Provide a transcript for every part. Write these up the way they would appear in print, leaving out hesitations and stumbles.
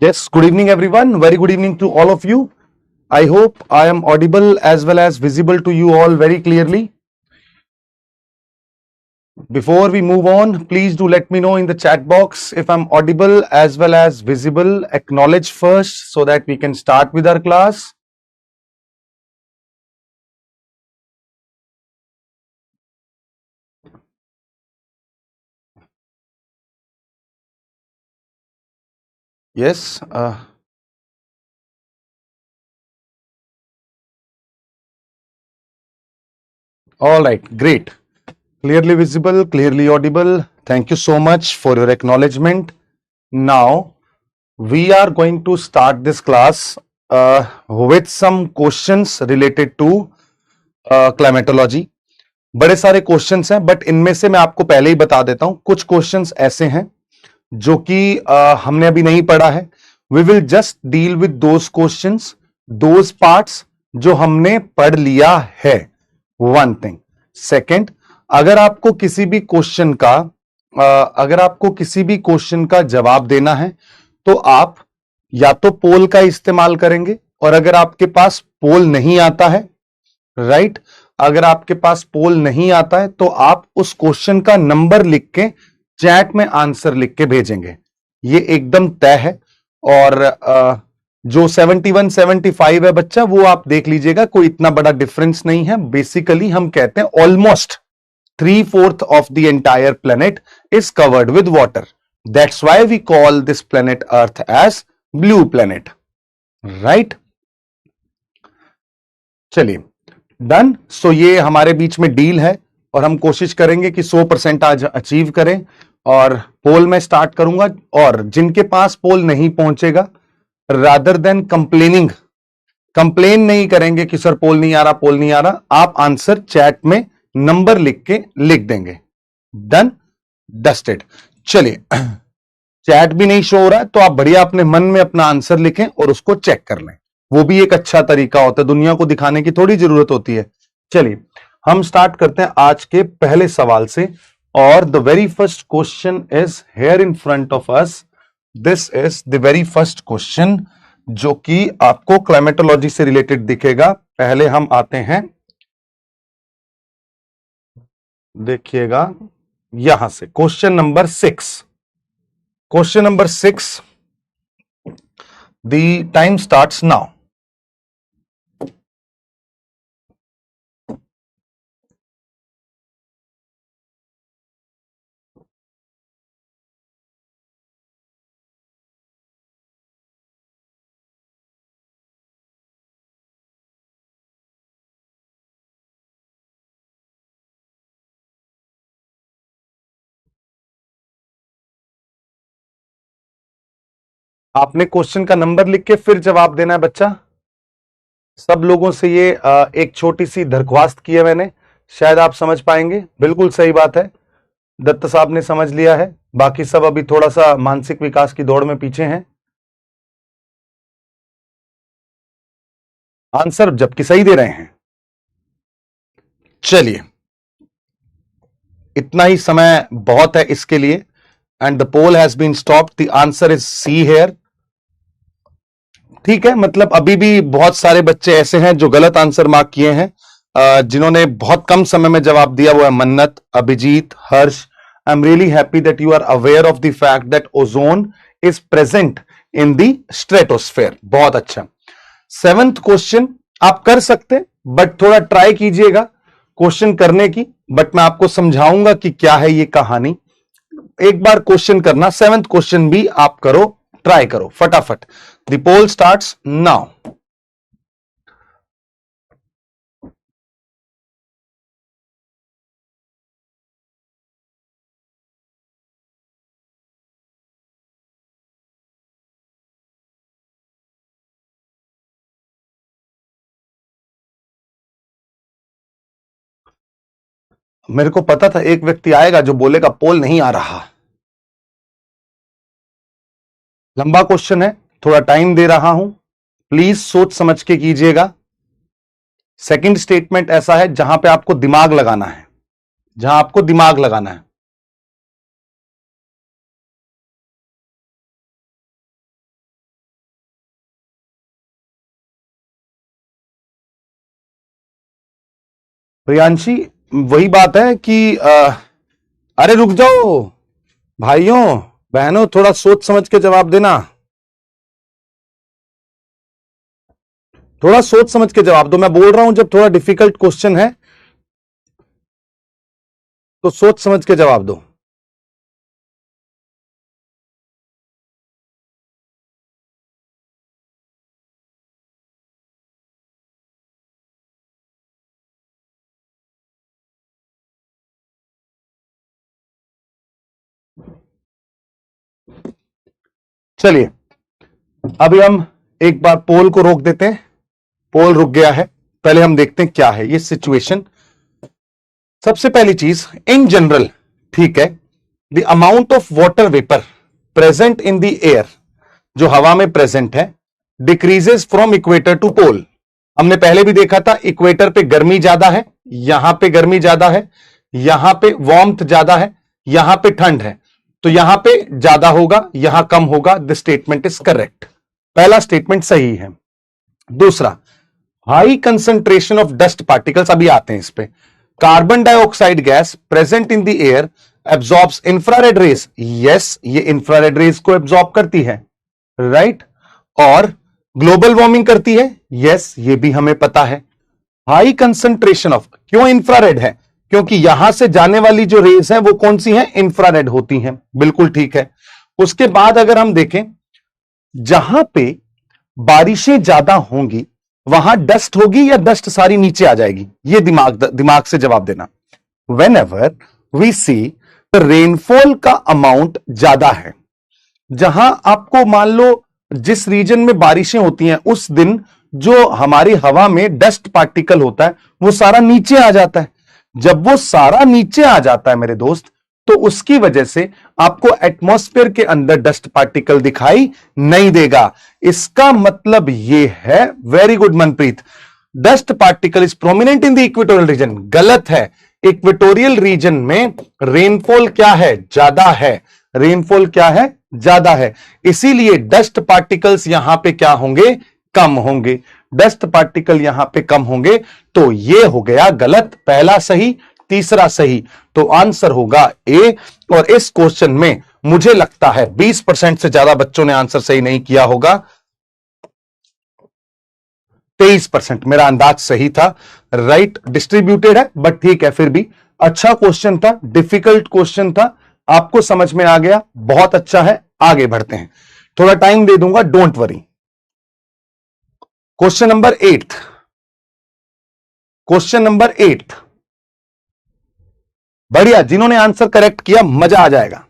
Yes, good evening everyone. Very good evening to all of you. I hope I am audible as well as visible to you all very clearly. Before we move on, please do let me know in the chat box if I'm audible as well as visible. Acknowledge first so that we can start with our class. Yes. All right, great. Clearly visible, clearly audible. Thank you so much for your acknowledgement. Now, we are going to start this class with some questions related to climatology. बड़े सारे questions हैं, but इनमें से मैं आपको पहले ही बता देता हूं, कुछ क्वेश्चंस ऐसे हैं जो कि हमने अभी नहीं पढ़ा है. We will just deal with those questions, those parts जो हमने पढ़ लिया है. One thing. सेकंड, अगर आपको किसी भी क्वेश्चन का जवाब देना है तो आप या तो पोल का इस्तेमाल करेंगे, और अगर आपके पास पोल नहीं आता है, राइट, अगर आपके पास पोल नहीं आता है तो आप उस क्वेश्चन का नंबर लिख के चैट में आंसर लिख के भेजेंगे. ये एकदम तय है. और जो 71 75 है बच्चा, वो आप देख लीजिएगा, कोई इतना बड़ा डिफरेंस नहीं है. बेसिकली हम कहते हैं almost 3/4 of the entire planet is covered with water. That's why we call this planet earth as blue planet. Right, चलिए, डन. सो ये हमारे बीच में डील है और हम कोशिश करेंगे कि 100% आज अचीव करें. और पोल में स्टार्ट करूंगा, और जिनके पास पोल नहीं पहुंचेगा, रादर देन कंप्लेन नहीं करेंगे कि सर पोल नहीं आ रहा, आप आंसर चैट में नंबर लिख के लिख देंगे. Done, dusted. चलिए, चैट भी नहीं शो हो रहा है तो आप बढ़िया अपने मन में अपना आंसर लिखें और उसको चेक कर लें. वो भी एक अच्छा तरीका होता है, दुनिया को दिखाने की थोड़ी जरूरत होती है. चलिए, हम स्टार्ट करते हैं आज के पहले सवाल से. और the very first question is here in front of us. This is the very first question जो कि आपको क्लाइमेटोलॉजी से रिलेटेड दिखेगा. पहले हम आते हैं, देखिएगा यहां से, question number 6. Question number 6, the time starts now. आपने क्वेश्चन का नंबर लिख के फिर जवाब देना है बच्चा. सब लोगों से ये एक छोटी सी दरख्वास्त की है मैंने, शायद आप समझ पाएंगे. बिल्कुल सही बात है, दत्त साहब ने समझ लिया है. बाकी सब अभी थोड़ा सा मानसिक विकास की दौड़ में पीछे हैं. आंसर जबकि सही दे रहे हैं. चलिए, इतना ही समय बहुत है इसके लिए. And the poll has been stopped. The answer is C here. ठीक है, मतलब अभी भी बहुत सारे बच्चे ऐसे हैं जो गलत आंसर मार्क किए हैं. जिन्होंने बहुत कम समय में जवाब दिया वो है Mannat, Abhijeet, Harsh. I am really happy that you are aware of the fact that ozone is present in the stratosphere. बहुत अच्छा. 7th क्वेश्चन आप कर सकते, बट थोड़ा ट्राई कीजिएगा क्वेश्चन करने की. बट मैं आपको समझाऊंगा कि क्या है ये कहानी. एक बार क्वेश्चन करना, 7th क्वेश्चन भी आप करो, ट्राई करो फटाफट. The poll starts now. मेरे को पता था एक व्यक्ति आएगा जो बोलेगा पोल नहीं आ रहा. लंबा क्वेश्चन है, थोड़ा टाइम दे रहा हूं, प्लीज सोच समझ के कीजिएगा. सेकंड स्टेटमेंट ऐसा है जहां पे आपको दिमाग लगाना है, प्रियांशी, वही बात है कि अरे रुक जाओ भाइयों बहनों, थोड़ा सोच समझ के जवाब देना, थोड़ा सोच समझ के जवाब दो। मैं बोल रहा हूं जब थोड़ा डिफिकल्ट क्वेश्चन है तो सोच समझ के जवाब दो। चलिए अभी हम एक बार पोल को रोक देते हैं। पोल रुक गया है, पहले हम देखते हैं क्या है ये सिचुएशन। सबसे पहली चीज इन जनरल, ठीक है, the amount of water vapour present in the air, जो हवा में प्रेजेंट है, डिक्रीजेस फ्रॉम इक्वेटर टू पोल। हमने पहले भी देखा था इक्वेटर पे गर्मी ज्यादा है, यहां पे गर्मी ज्यादा है, यहां पे वार्मथ ज्यादा है, यहां पे ठंड है, तो यहां पे ज्यादा होगा, यहां कम होगा। द स्टेटमेंट इज करेक्ट, पहला स्टेटमेंट सही है। दूसरा, high concentration of dust particles, अभी आते हैं इस पे। Carbon dioxide gas present in the air absorbs infrared rays, yes ये इंफ्रारेड रेस को एब्जॉर्ब करती है, राइट। और ग्लोबल वार्मिंग करती है, यस ये भी हमें पता है। हाई कंसंट्रेशन ऑफ, क्यों इंफ्रारेड है? क्योंकि यहां से जाने वाली जो रेस है वो कौन सी है? इंफ्रारेड होती हैं, बिल्कुल ठीक है। उसके बाद अगर हम देखें, जहां पे बारिशें ज्यादा होंगी वहां डस्ट होगी या डस्ट सारी नीचे आ जाएगी? ये दिमाग से जवाब देना। Whenever we see the rainfall का अमाउंट ज्यादा है, जहां आपको मान लो जिस रीजन में बारिशें होती हैं उस दिन जो हमारी हवा में डस्ट पार्टिकल होता है वो सारा नीचे आ जाता है। जब वो सारा नीचे आ जाता है मेरे दोस्त, तो उसकी वजह से आपको एटमॉस्फेयर के अंदर डस्ट पार्टिकल दिखाई नहीं देगा। इसका मतलब यह है, very good Manpreet, dust particle is prominent in the equatorial reason. गलत है, इक्वेटोरियल रीजन में रेनफॉल क्या है? ज्यादा है। रेनफॉल क्या है? ज्यादा है। इसीलिए डस्ट पार्टिकल्स यहां पे क्या होंगे? कम होंगे। डस्ट पार्टिकल यहां पे कम होंगे, तो ये हो गया गलत, पहला सही, तीसरा सही। तो आंसर होगा ए। और इस क्वेश्चन में मुझे लगता है 20% से ज्यादा बच्चों ने आंसर सही नहीं किया होगा। 23%, मेरा अंदाज सही था, राइट डिस्ट्रीब्यूटेड है, बट ठीक है, फिर भी अच्छा क्वेश्चन था, डिफिकल्ट क्वेश्चन था, आपको समझ में आ गया, बहुत अच्छा है। आगे बढ़ते हैं, थोड़ा टाइम दे दूंगा, don't worry. Question number 8, question number 8, बढ़िया, जिन्होंने आंसर करेक्ट किया मजा आ जाएगा।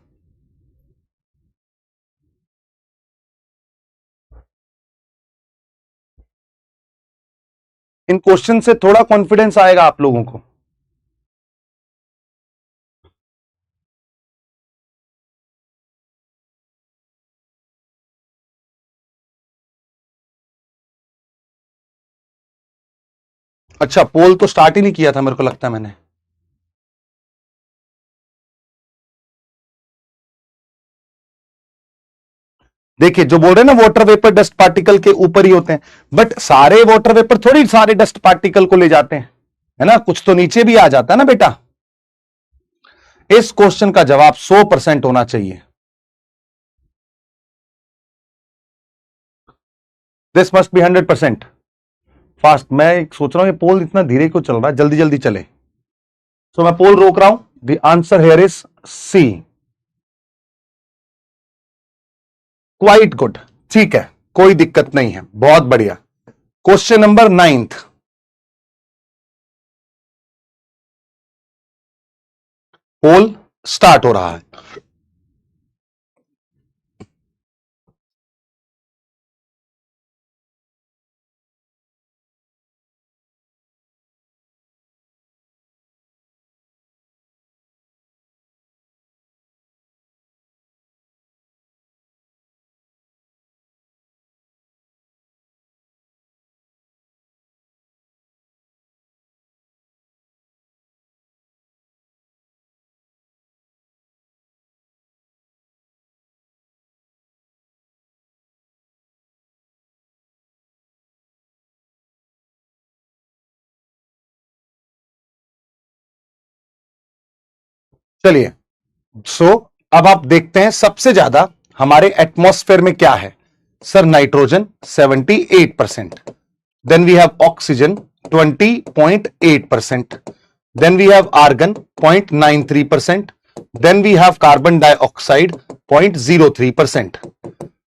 इन क्वेश्चन से थोड़ा कॉन्फिडेंस आएगा आप लोगों को। अच्छा, पोल तो स्टार्ट ही नहीं किया था मेरे को लगता है मैंने। देखिए, जो बोल रहे हैं ना वाटर वेपर डस्ट पार्टिकल के ऊपर ही होते हैं, बट सारे वाटर वेपर थोड़ी सारे डस्ट पार्टिकल को ले जाते हैं, है ना, कुछ तो नीचे भी आ जाता है ना बेटा। इस क्वेश्चन का जवाब 100% होना चाहिए। This must be 100% fast. मैं सोच रहा हूं ये पोल इतना धीरे क्यों चल रहा है, जल्दी जल्दी चले। सो मैं पोल रोक रहा हूं। The answer here is C. Quite good, ठीक है, कोई दिक्कत नहीं है, बहुत बढ़िया। क्वेश्चन नंबर 9, पोल स्टार्ट हो रहा है। चलिए, अब आप देखते हैं सबसे ज्यादा हमारे एटमॉस्फेयर में क्या है। Sir nitrogen 78%, then we have oxygen 20.8%, then we have argon 0.93%, then we have carbon dioxide 0.03%.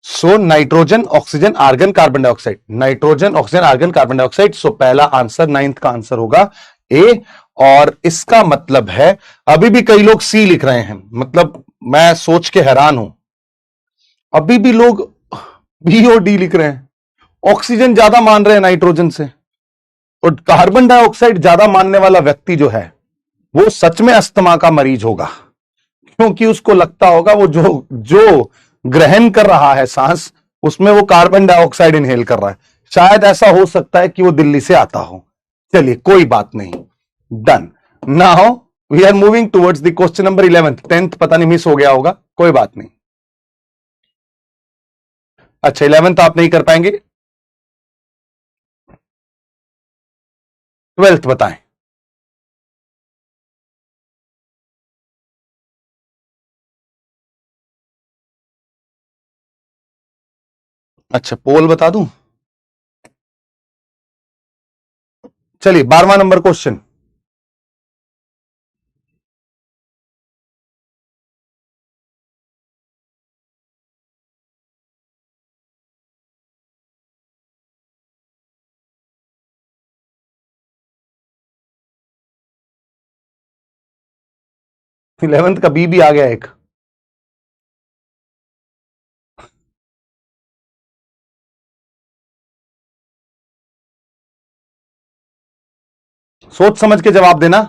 So nitrogen, oxygen, argon, carbon dioxide, nitrogen, oxygen, argon, carbon dioxide. So पहला आंसर, 9th का आंसर होगा ए. और इसका मतलब है अभी भी कई लोग सी लिख रहे हैं, मतलब मैं सोच के हैरान हूं, अभी भी लोग बी और डी लिख रहे हैं. ऑक्सीजन ज्यादा मान रहे हैं नाइट्रोजन से, और कार्बन डाइऑक्साइड ज्यादा मानने वाला व्यक्ति जो है वो सच में अस्थमा का मरीज होगा, क्योंकि उसको लगता होगा वो जो जो ग्रहण कर रहा है सांस, उसमें वो कार्बन डाइऑक्साइड इनहेल कर रहा है. शायद ऐसा हो सकता है कि वो दिल्ली से आता हो. चलिए कोई बात नहीं, done. Now we are moving towards the question number 11. 10th पता नहीं मिस हो गया होगा, कोई बात नहीं. अच्छा 11th आप नहीं कर पाएंगे, 12th बताएं. अच्छा पोल बता दूं. चलिए 12वां नंबर क्वेश्चन. इलेवेंथ का बी भी आ गया एक. सोच समझ के जवाब देना.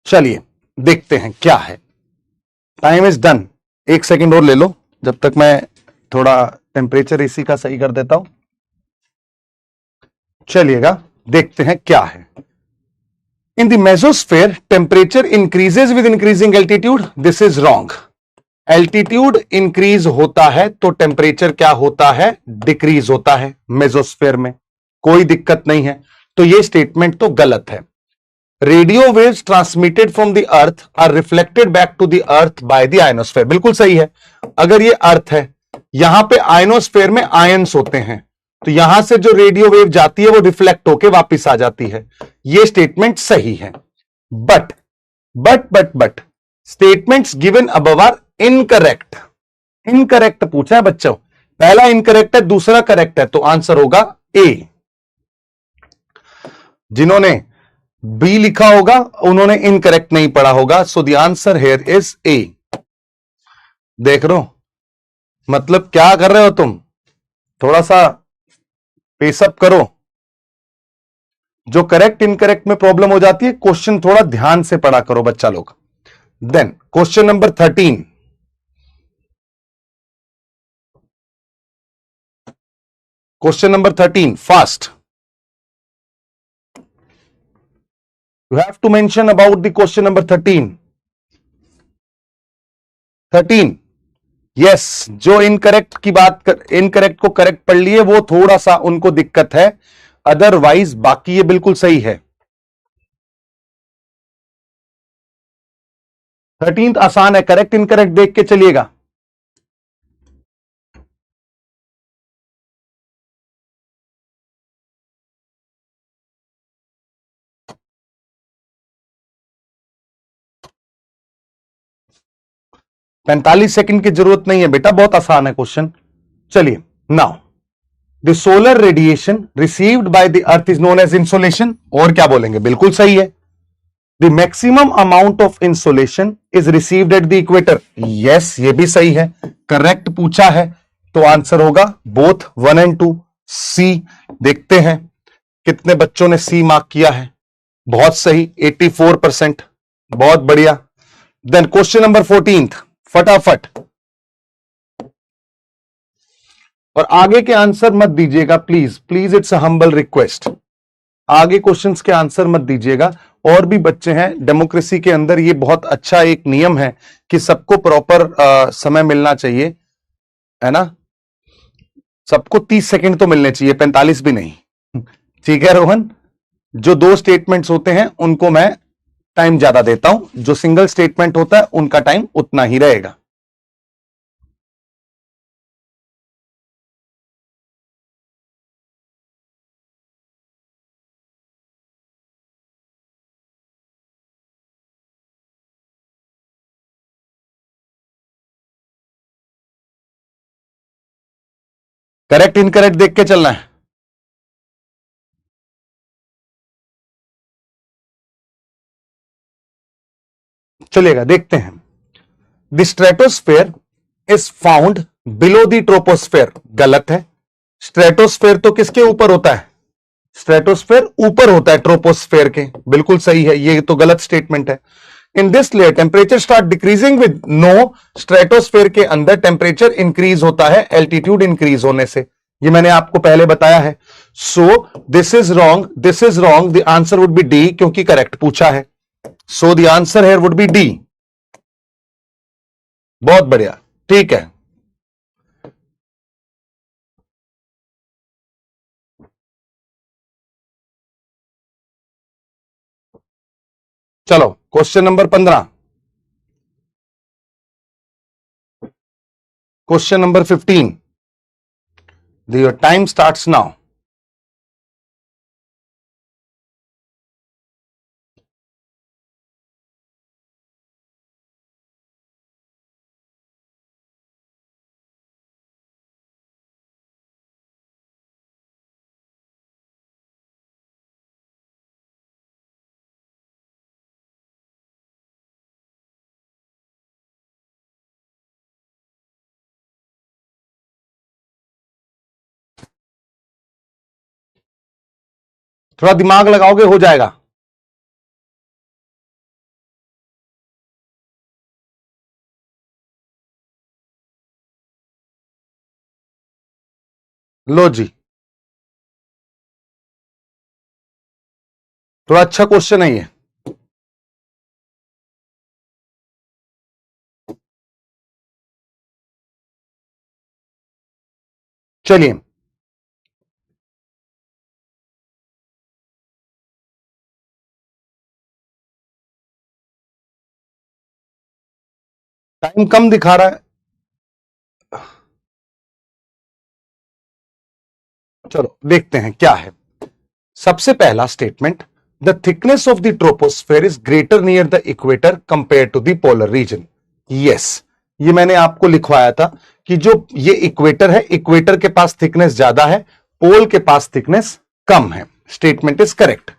चलिए देखते हैं क्या है. Time is done. 1 सेकंड और ले लो, जब तक मैं थोड़ा टेम्परेचर इसी का सही कर देता हूं. चलिएगा देखते हैं क्या है. In the mesosphere temperature increases with increasing altitude. This is wrong. Altitude increase होता है तो टेम्परेचर क्या होता है, डिक्रीज होता है मेसोस्फेयर में. कोई दिक्कत नहीं है, तो यह स्टेटमेंट तो गलत है. Radio waves transmitted from the earth are reflected back to the earth by the ionosphere. बिल्कुल सही है. अगर ये अर्थ है, यहां पे आयनोस्फेयर में आयंस होते हैं, तो यहां से जो रेडियो वेव जाती है वो रिफ्लेक्ट होके वापस आ जाती है. ये स्टेटमेंट सही है. But but but but statements given above are incorrect. Incorrect पूछा है बच्चों. पहला इनकरेक्ट है, दूसरा करेक्ट है, तो आंसर होगा ए. जिन्होंने बी लिखा होगा उन्होंने इनकरेक्ट नहीं पढ़ा होगा. सो the answer here is a. देख लो, मतलब क्या कर रहे हो तुम, थोड़ा सा पेसअप करो. जो करेक्ट इनकरेक्ट में प्रॉब्लम हो जाती है, क्वेश्चन थोड़ा ध्यान से पढ़ा करो बच्चा लोग. Then question number 13. Question number 13 fast. You have to mention about the question number 13. 13. Yes, जो इनकरेक्ट की बात इनकरेक्ट को करेक्ट पढ़ लिए वो थोड़ा सा उनको दिक्कत है, अदरवाइज बाकी ये बिल्कुल सही है. 13th आसान है, करेक्ट इनकरेक्ट देख के चलिएगा. पैंतालीस सेकंड की जरूरत नहीं है बेटा, बहुत आसान है क्वेश्चन. चलिए now, the solar radiation received by the earth is known as insolation. और क्या बोलेंगे, बिल्कुल सही है. The maximum amount of insolation is received at the equator. Yes, ये भी सही है, करेक्ट पूछा है, तो आंसर होगा बोथ 1 and 2 सी. देखते हैं कितने बच्चों ने सी मार्क किया है. बहुत सही, 84%. बहुत बढ़िया. देन क्वेश्चन नंबर 14, फटाफट. और आगे के आंसर मत दीजिएगा please, please, it's a humble request. आगे क्वेश्चंस के आंसर मत दीजिएगा। और भी बच्चे हैं, डेमोक्रेसी के अंदर ये बहुत अच्छा एक नियम है कि सबको प्रॉपर समय मिलना चाहिए, है ना। सबको 30 सेकंड तो मिलने चाहिए, 45 भी नहीं। ठीक है रोहन, जो दो स्टेटमेंट्स होते हैं उनको मैं टाइम ज्यादा देता हूं, जो सिंगल स्टेटमेंट होता है उनका टाइम उतना ही रहेगा। करेक्ट इनकरेक्ट देख के चलना है। चलिएगा देखते हैं। The stratosphere is found below the troposphere, गलत है। स्ट्रेटोस्फेयर तो किसके ऊपर होता है? स्ट्रेटोस्फेयर ऊपर होता है ट्रोपोस्फेयर के, बिल्कुल सही है, ये तो गलत स्टेटमेंट है। In this layer temperature start decreasing with, no, stratosphere के अंदर टेम्परेचर इंक्रीज होता है एल्टीट्यूड इंक्रीज होने से, ये मैंने आपको पहले बताया है। So this is wrong, this is wrong, the answer would be D, क्योंकि करेक्ट पूछा है। सो the answer here would be D. बहुत बढ़िया, ठीक है। चलो question number 15, question number 15, your time starts now. थोड़ा दिमाग लगाओगे हो जाएगा। लो जी, थोड़ा अच्छा क्वेश्चन है ये। चलिए, टाइम कम दिखा रहा है। चलो देखते हैं क्या है। सबसे पहला statement, the thickness of the troposphere is greater near the equator compare to the polar region. Yes, ये मैंने आपको लिखवाया था कि जो ये इक्वेटर है, इक्वेटर के पास थिकनेस ज्यादा है, पोल के पास थिकनेस कम है। Statement is correct.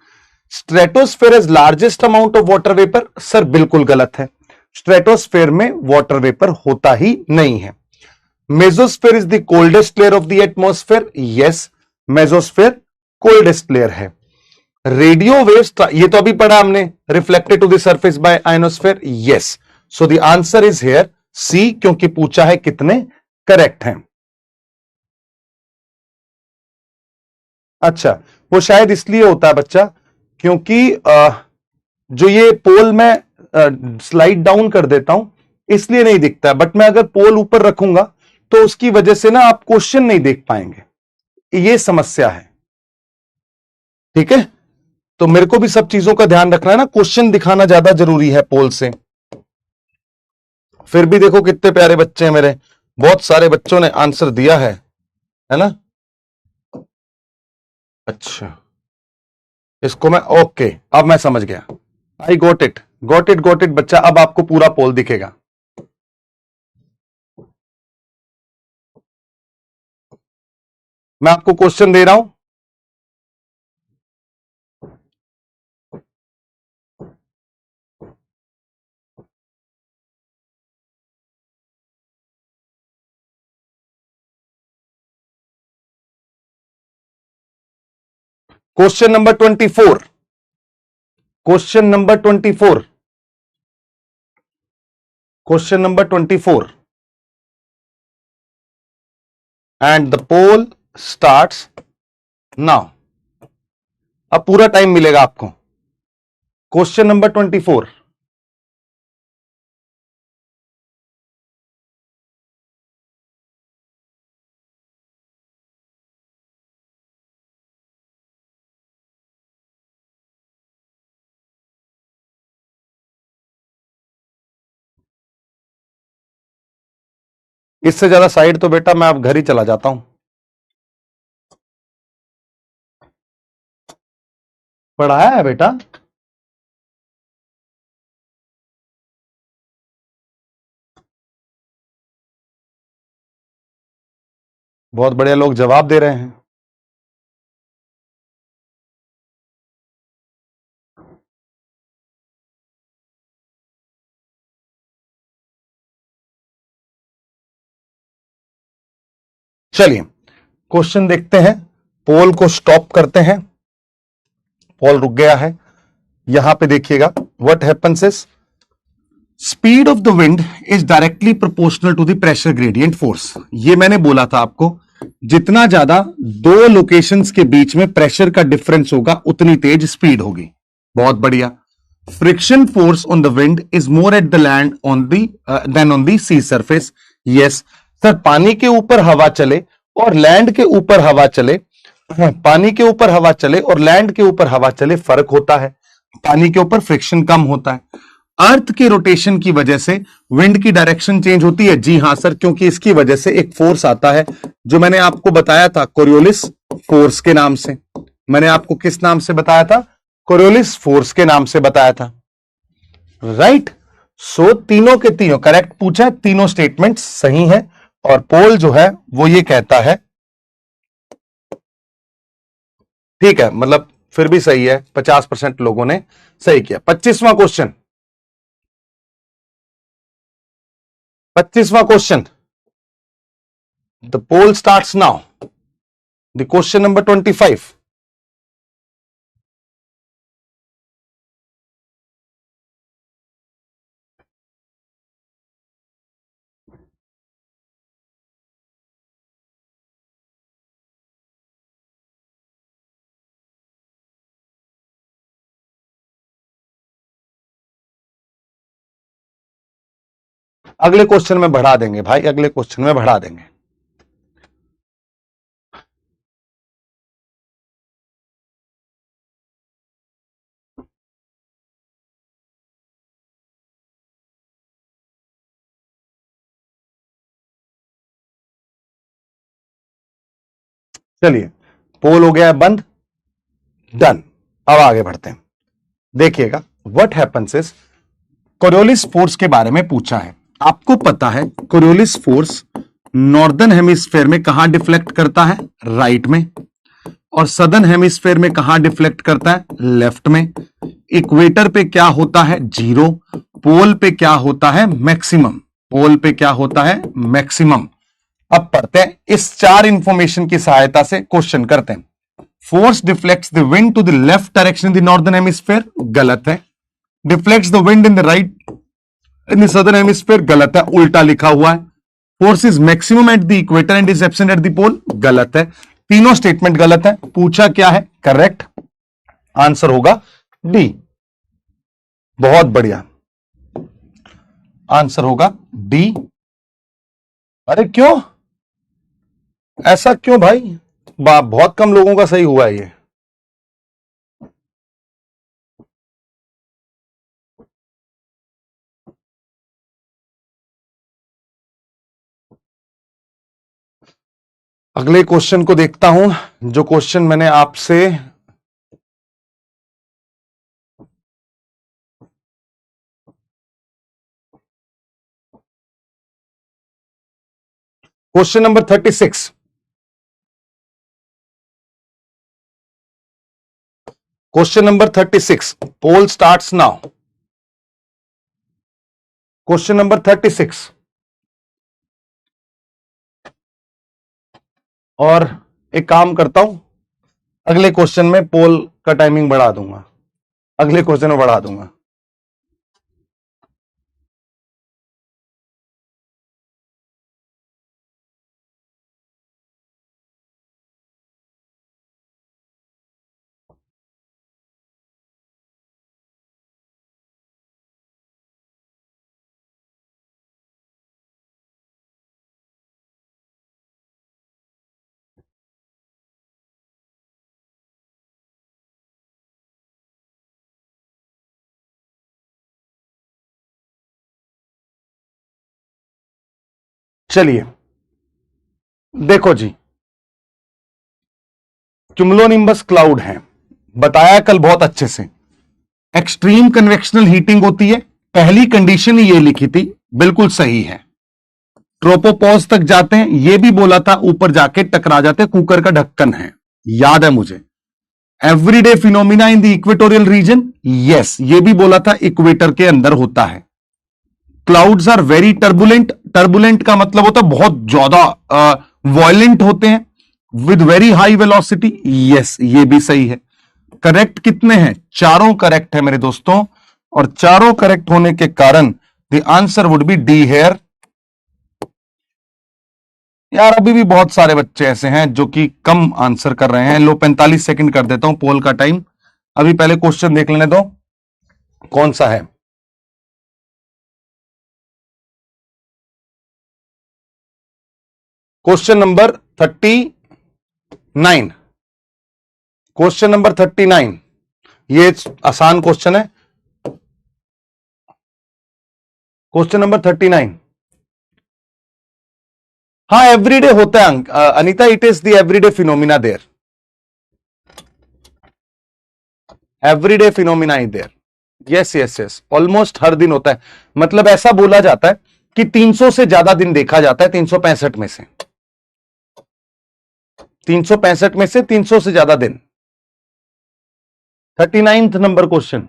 Stratosphere is largest amount of water vapour, sir बिल्कुल गलत है। स्ट्रेटोस्फेयर में वाटर वेपर होता ही नहीं है। Mesosphere is the coldest layer of the atmosphere, yes, mesosphere coldest layer है। रेडियो वेव्स, ये तो अभी पढ़ा हमने, reflected to the surface by ionosphere, yes. So the answer is here C, क्योंकि पूछा है कितने करेक्ट हैं। अच्छा, वो शायद इसलिए होता है बच्चा, क्योंकि जो ये पोल में स्लाइड डाउन कर देता हूं इसलिए नहीं दिखता है, बट मैं अगर पोल ऊपर रखूंगा तो उसकी वजह से ना आप क्वेश्चन नहीं देख पाएंगे, ये समस्या है। ठीक है, तो मेरे को भी सब चीजों का ध्यान रखना है ना, क्वेश्चन दिखाना ज्यादा जरूरी है पोल से। फिर भी देखो कितने प्यारे बच्चे हैं मेरे, बहुत सारे बच्चों ने आंसर दिया है ना। अच्छा, इसको मैं, ओके, अब मैं समझ गया। I got it, got it, got it बच्चा, अब आपको पूरा पोल दिखेगा। मैं आपको क्वेश्चन दे रहा हूं, question number 24, question number 24, question number 24, and the poll starts now. अब पूरा टाइम मिलेगा आपको। Question number 24। इससे ज्यादा साइड तो बेटा मैं अब घर ही चला जाता हूं। पढ़ाया है बेटा। बहुत बढ़िया, लोग जवाब दे रहे हैं। चलिए क्वेश्चन देखते हैं। पोल को स्टॉप करते हैं। पोल रुक गया है। यहां पे देखिएगा, what happens is speed of the wind is directly proportional to the pressure gradient force. ये मैंने बोला था आपको, जितना ज्यादा दो लोकेशंस के बीच में प्रेशर का डिफरेंस होगा उतनी तेज स्पीड होगी। बहुत बढ़िया। Friction force on the wind is more at the land on the then on the sea surface. Yes sir, पानी के ऊपर हवा चले और लैंड के ऊपर हवा चले, पानी के ऊपर हवा चले और लैंड के ऊपर हवा चले, फर्क होता है। पानी के ऊपर फ्रिक्शन कम होता है। अर्थ के रोटेशन की वजह से विंड की डायरेक्शन चेंज होती है। जी हां सर, क्योंकि इसकी वजह से एक फोर्स आता है जो मैंने आपको बताया था कोरियोलिस फोर्स के नाम से। मैंने आपको किस नाम से बताया था? कोरियोलिस फोर्स के नाम से बताया था। राइट। सो तीनों के तीनों करेक्ट पूछा, तीनों स्टेटमेंट सही है। और पोल जो है वो ये कहता है, ठीक है, मतलब फिर भी सही है, 50% लोगों ने सही किया। 25वां क्वेश्चन, 25वां question. The poll starts now. The question number 25। अगले क्वेश्चन में बढ़ा देंगे भाई, अगले क्वेश्चन में बढ़ा देंगे। चलिए, पोल हो गया है बंद, डन। अब आगे बढ़ते हैं। देखिएगा, what happens is Coriolis force के बारे में पूछा है। आपको पता है कोरियोलिस फोर्स नॉर्दर्न हेमिस्फेयर में कहां डिफ्लेक्ट करता है? राइट में। और सदर्न हेमिस्फेयर में कहां डिफ्लेक्ट करता है? लेफ्ट में। इक्वेटर पे क्या होता है? जीरो। पोल पे क्या होता है? मैक्सिमम। पोल पे क्या होता है? मैक्सिमम। अब पढ़ते हैं, इस चार इंफॉर्मेशन की सहायता से क्वेश्चन करते हैं। Force deflects the wind to the left direction in the northern hemisphere, गलत है। Deflects the wind in the right in the southern hemisphere, गलत है, उल्टा लिखा हुआ है। Force is maximum at the equator and is absent at the pole, गलत है। तीनों स्टेटमेंट गलत है। पूछा क्या है? करेक्ट आंसर होगा डी। बहुत बढ़िया, आंसर होगा डी। अरे क्यों, ऐसा क्यों भाई? बहुत कम लोगों का सही हुआ है ये। अगले क्वेश्चन को देखता हूं, जो क्वेश्चन मैंने आपसे क्वेश्चन नंबर 36। क्वेश्चन नंबर 36, पोल स्टार्ट्स नाउ। Question number 36। और एक काम करता हूं, अगले क्वेश्चन में पोल का टाइमिंग बढ़ा दूंगा, अगले क्वेश्चन में बढ़ा दूंगा। चलिए देखो जी, क्यूमुलोनिम्बस क्लाउड है, बताया कल बहुत अच्छे से। एक्सट्रीम कन्वेक्शनल हीटिंग होती है, पहली कंडीशन ये लिखी थी, बिल्कुल सही है। ट्रोपोपॉज तक जाते हैं, ये भी बोला था, ऊपर जाके टकरा जाते हैं, कुकर का ढक्कन है, याद है मुझे। Everyday phenomena in the equatorial region, yes, ये भी बोला था, इक्वेटर के अंदर होता है। Clouds are very turbulent, turbulent का मतलब होता है बहुत ज्यादा वायलेंट होते हैं, with very high velocity, yes, ये भी सही है। करेक्ट कितने हैं? चारों करेक्ट है मेरे दोस्तों, और चारों करेक्ट होने के कारण the answer would be D here. यार अभी भी बहुत सारे बच्चे ऐसे हैं जो कि कम आंसर कर रहे हैं। लो 45 सेकंड कर देता हूं पोल का टाइम, अभी पहले क्वेश्चन देख लेने दो कौन सा है। क्वेश्चन नंबर 39, क्वेश्चन नंबर 39, ये आसान क्वेश्चन है। क्वेश्चन नंबर 39, हाँ एवरीडे होता है Anita, it is the everyday phenomena there, everyday phenomena is there, yes yes yes, almost हर दिन होता है। मतलब ऐसा बोला जाता है कि 300 से ज्यादा दिन देखा जाता है, 365 में से, 365 में से 300 से ज्यादा दिन। 39 नंबर क्वेश्चन,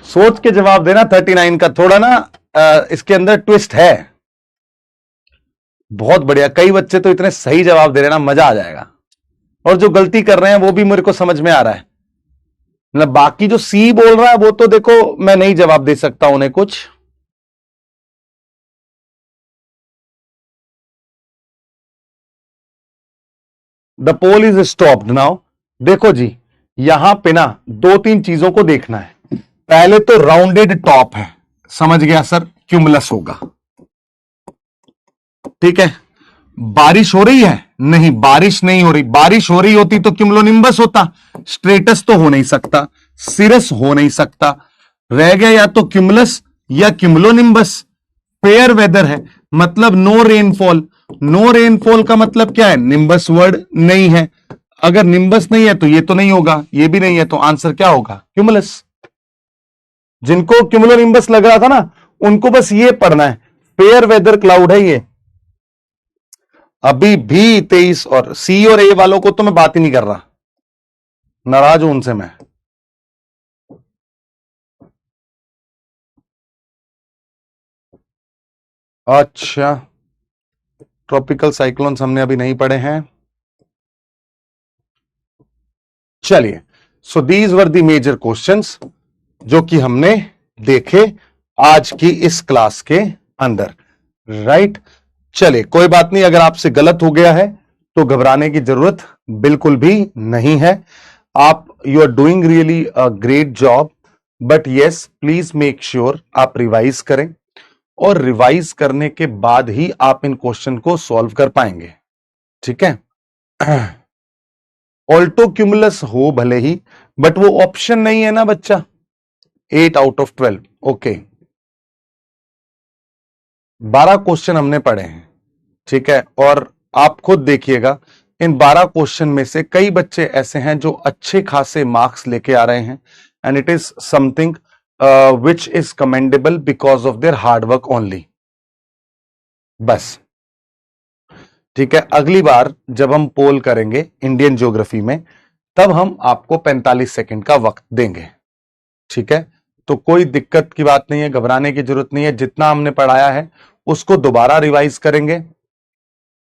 सोच के जवाब देना। 39 का थोड़ा ना इसके अंदर ट्विस्ट है। बहुत बढ़िया, कई बच्चे तो इतने सही जवाब दे रहे हैं ना, मजा आ जाएगा। और जो गलती कर रहे हैं वो भी मेरे को समझ में आ रहा है। मतलब बाकी जो सी बोल रहा है वो तो देखो मैं नहीं जवाब दे सकता उन्हें कुछ। The poll is stopped now. देखो जी, यहां पे ना दो तीन चीजों को देखना है। पहले तो राउंडेड टॉप है, समझ गया सर, क्यूमुलस होगा, ठीक है। बारिश हो रही है? नहीं, बारिश नहीं हो रही। बारिश हो रही होती तो क्यूमुलोनिम्बस होता, स्ट्रेटस तो हो नहीं सकता, सिरस हो नहीं सकता, रह गया या तो क्यूमुलस या क्यूमुलोनिम्बस। फेयर वेदर है मतलब नो रेनफॉल। नो रेनफॉल का मतलब क्या है? निम्बस वर्ड नहीं है। अगर निम्बस नहीं है तो ये तो नहीं होगा, ये भी नहीं है, तो आंसर क्या होगा? क्यूमुलस। जिनको क्यूमुलोनिम्बस लग रहा था ना, उनको बस ये पढ़ना है, फेयर वेदर क्लाउड है ये। अभी भी 23 और सी और ए वालों को तो मैं बात ही नहीं कर रहा, नाराज हूं उनसे मैं। अच्छा, ट्रॉपिकल साइक्लोन्स हमने अभी नहीं पढ़े हैं। चलिए, so these were the major questions जो कि हमने देखे आज की इस क्लास के अंदर, राइट। चलिए कोई बात नहीं, अगर आपसे गलत हो गया है तो घबराने की जरूरत बिल्कुल भी नहीं है। आप you are doing really a great job, but yes please make sure आप रिवाइज करें, और रिवाइज करने के बाद ही आप इन क्वेश्चन को सॉल्व कर पाएंगे, ठीक है। ऑल्टो क्यूमुलस हो भले ही, बट वो ऑप्शन नहीं है ना बच्चा। 8 आउट ऑफ 12, ओके। 12 क्वेश्चन हमने पढ़े हैं, ठीक है। और आप खुद देखिएगा, इन 12 क्वेश्चन में से कई बच्चे ऐसे हैं जो अच्छे खासे मार्क्स लेके आ रहे हैं, and it is something which is commendable because of their hard work only, बस, ठीक है। अगली बार जब हम पोल करेंगे इंडियन ज्योग्राफी में, तब हम आपको 45 सेकंड का वक्त देंगे, ठीक है। तो कोई दिक्कत की बात नहीं है, घबराने की जरूरत नहीं है। जितना हमने पढ़ाया है उसको दोबारा रिवाइज करेंगे।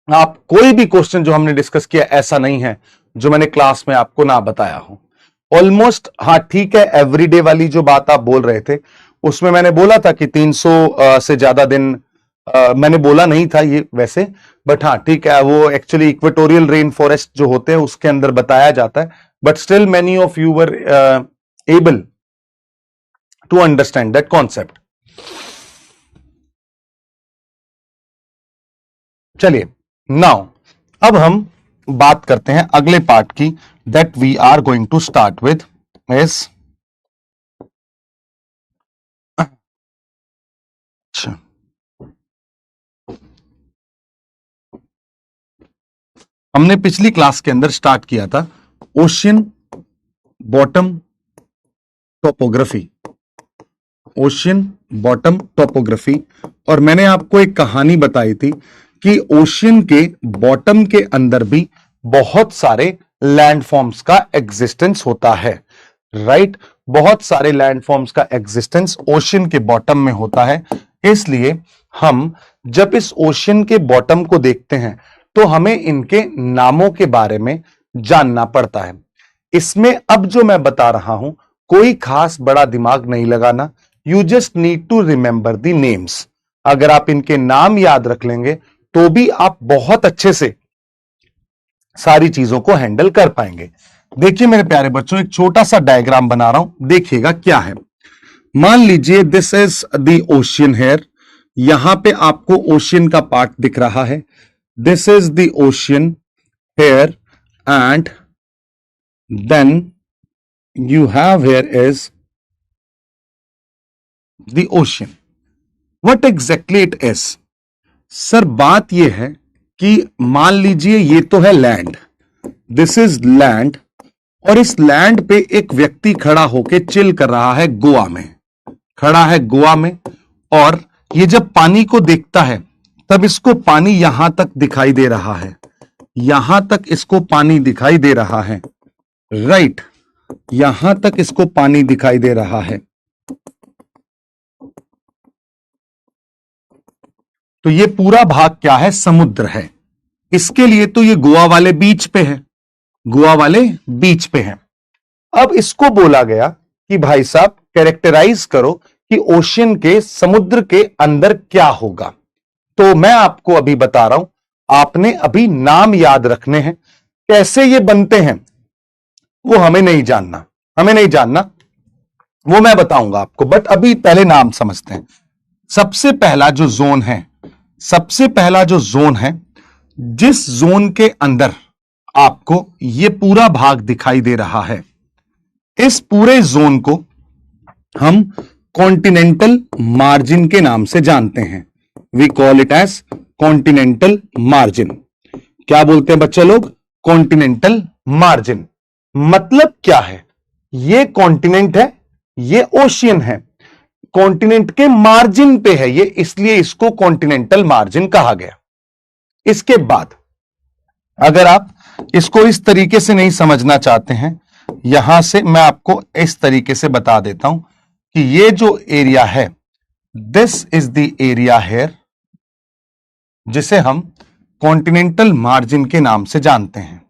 आप कोई भी क्वेश्चन जो हमने डिस्कस किया ऐसा नहीं है जो मैंने क्लास में आपको ना बताया हो, ऑलमोस्ट। हाँ ठीक है, एवरीडे वाली जो बात आप बोल रहे थे उसमें मैंने बोला था कि 300 से ज्यादा दिन, मैंने बोला नहीं था ये वैसे, बट हाँ ठीक है, वो एक्चुअली इक्वेटोरियल रेन फॉरेस्ट जो होते हैं उसके अंदर बताया जाता है, but still many of you were able to understand that concept. चलिए, नाउ अब हम बात करते हैं अगले पार्ट की, that we are going to start with is अच्छा, हमने पिछली क्लास के अंदर स्टार्ट किया था ocean bottom topography, ocean bottom topography, और मैंने आपको एक कहानी बताई थी कि ओशियन के बॉटम के अंदर भी बहुत सारे लैंडफॉर्म्स का एग्जिस्टेंस होता है, राइट? बहुत सारे लैंडफॉर्म्स का एग्जिस्टेंस ओशियन के बॉटम में होता है। इसलिए हम जब इस ओशियन के बॉटम को देखते हैं तो हमें इनके नामों के बारे में जानना पड़ता है। इसमें अब जो मैं बता रहा हूं, कोई खास बड़ा दिमाग नहीं लगाना, you just need to remember the names. अगर आप इनके नाम याद रख लेंगे तो भी आप बहुत अच्छे से सारी चीजों को हैंडल कर पाएंगे। देखिए मेरे प्यारे बच्चों, एक छोटा सा डायग्राम बना रहा हूं, देखिएगा क्या है। मान लीजिए this is the ocean here, यहां पे आपको ओशियन का पार्ट दिख रहा है। This is the ocean here and then you have here is the ocean. What exactly it is? Sir बात यह है कि मान लीजिए ये तो है लैंड, दिस इज लैंड, और इस लैंड पे एक व्यक्ति खड़ा होके चिल कर रहा है, गोवा में खड़ा है, गोवा में, और ये जब पानी को देखता है तब इसको पानी यहां तक दिखाई दे रहा है, यहां तक इसको पानी दिखाई दे रहा है, राइट? यहां तक इसको पानी दिखाई दे रहा है। तो ये पूरा भाग क्या है? समुद्र है। इसके लिए तो ये गोवा वाले बीच पे है, गोवा वाले बीच पे है। अब इसको बोला गया कि भाई साहब कैरेक्टराइज करो कि ओशियन के, समुद्र के अंदर क्या होगा। तो मैं आपको अभी बता रहा हूं, आपने अभी नाम याद रखने हैं। कैसे ये बनते हैं वो हमें नहीं जानना, हमें नहीं जानना, वो मैं बताऊंगा आपको, बट अभी पहले नाम समझते हैं। सबसे पहला जो जोन है, सबसे पहला जो जोन है, जिस जोन के अंदर आपको ये पूरा भाग दिखाई दे रहा है, इस पूरे जोन को हम कॉन्टिनेंटल मार्जिन के नाम से जानते हैं। We call it as continental margin. क्या बोलते हैं बच्चे लोग? Continental margin. मतलब क्या है? ये कॉन्टिनेंट है, ये ओशियन है, कॉन्टिनेंट के मार्जिन पे है ये, इसलिए इसको कॉन्टिनेंटल मार्जिन कहा गया। इसके बाद अगर आप इसको इस तरीके से नहीं समझना चाहते हैं, यहां से मैं आपको इस तरीके से बता देता हूं कि ये जो एरिया है, this is the area here, जिसे हम कॉन्टिनेंटल मार्जिन के नाम से जानते हैं,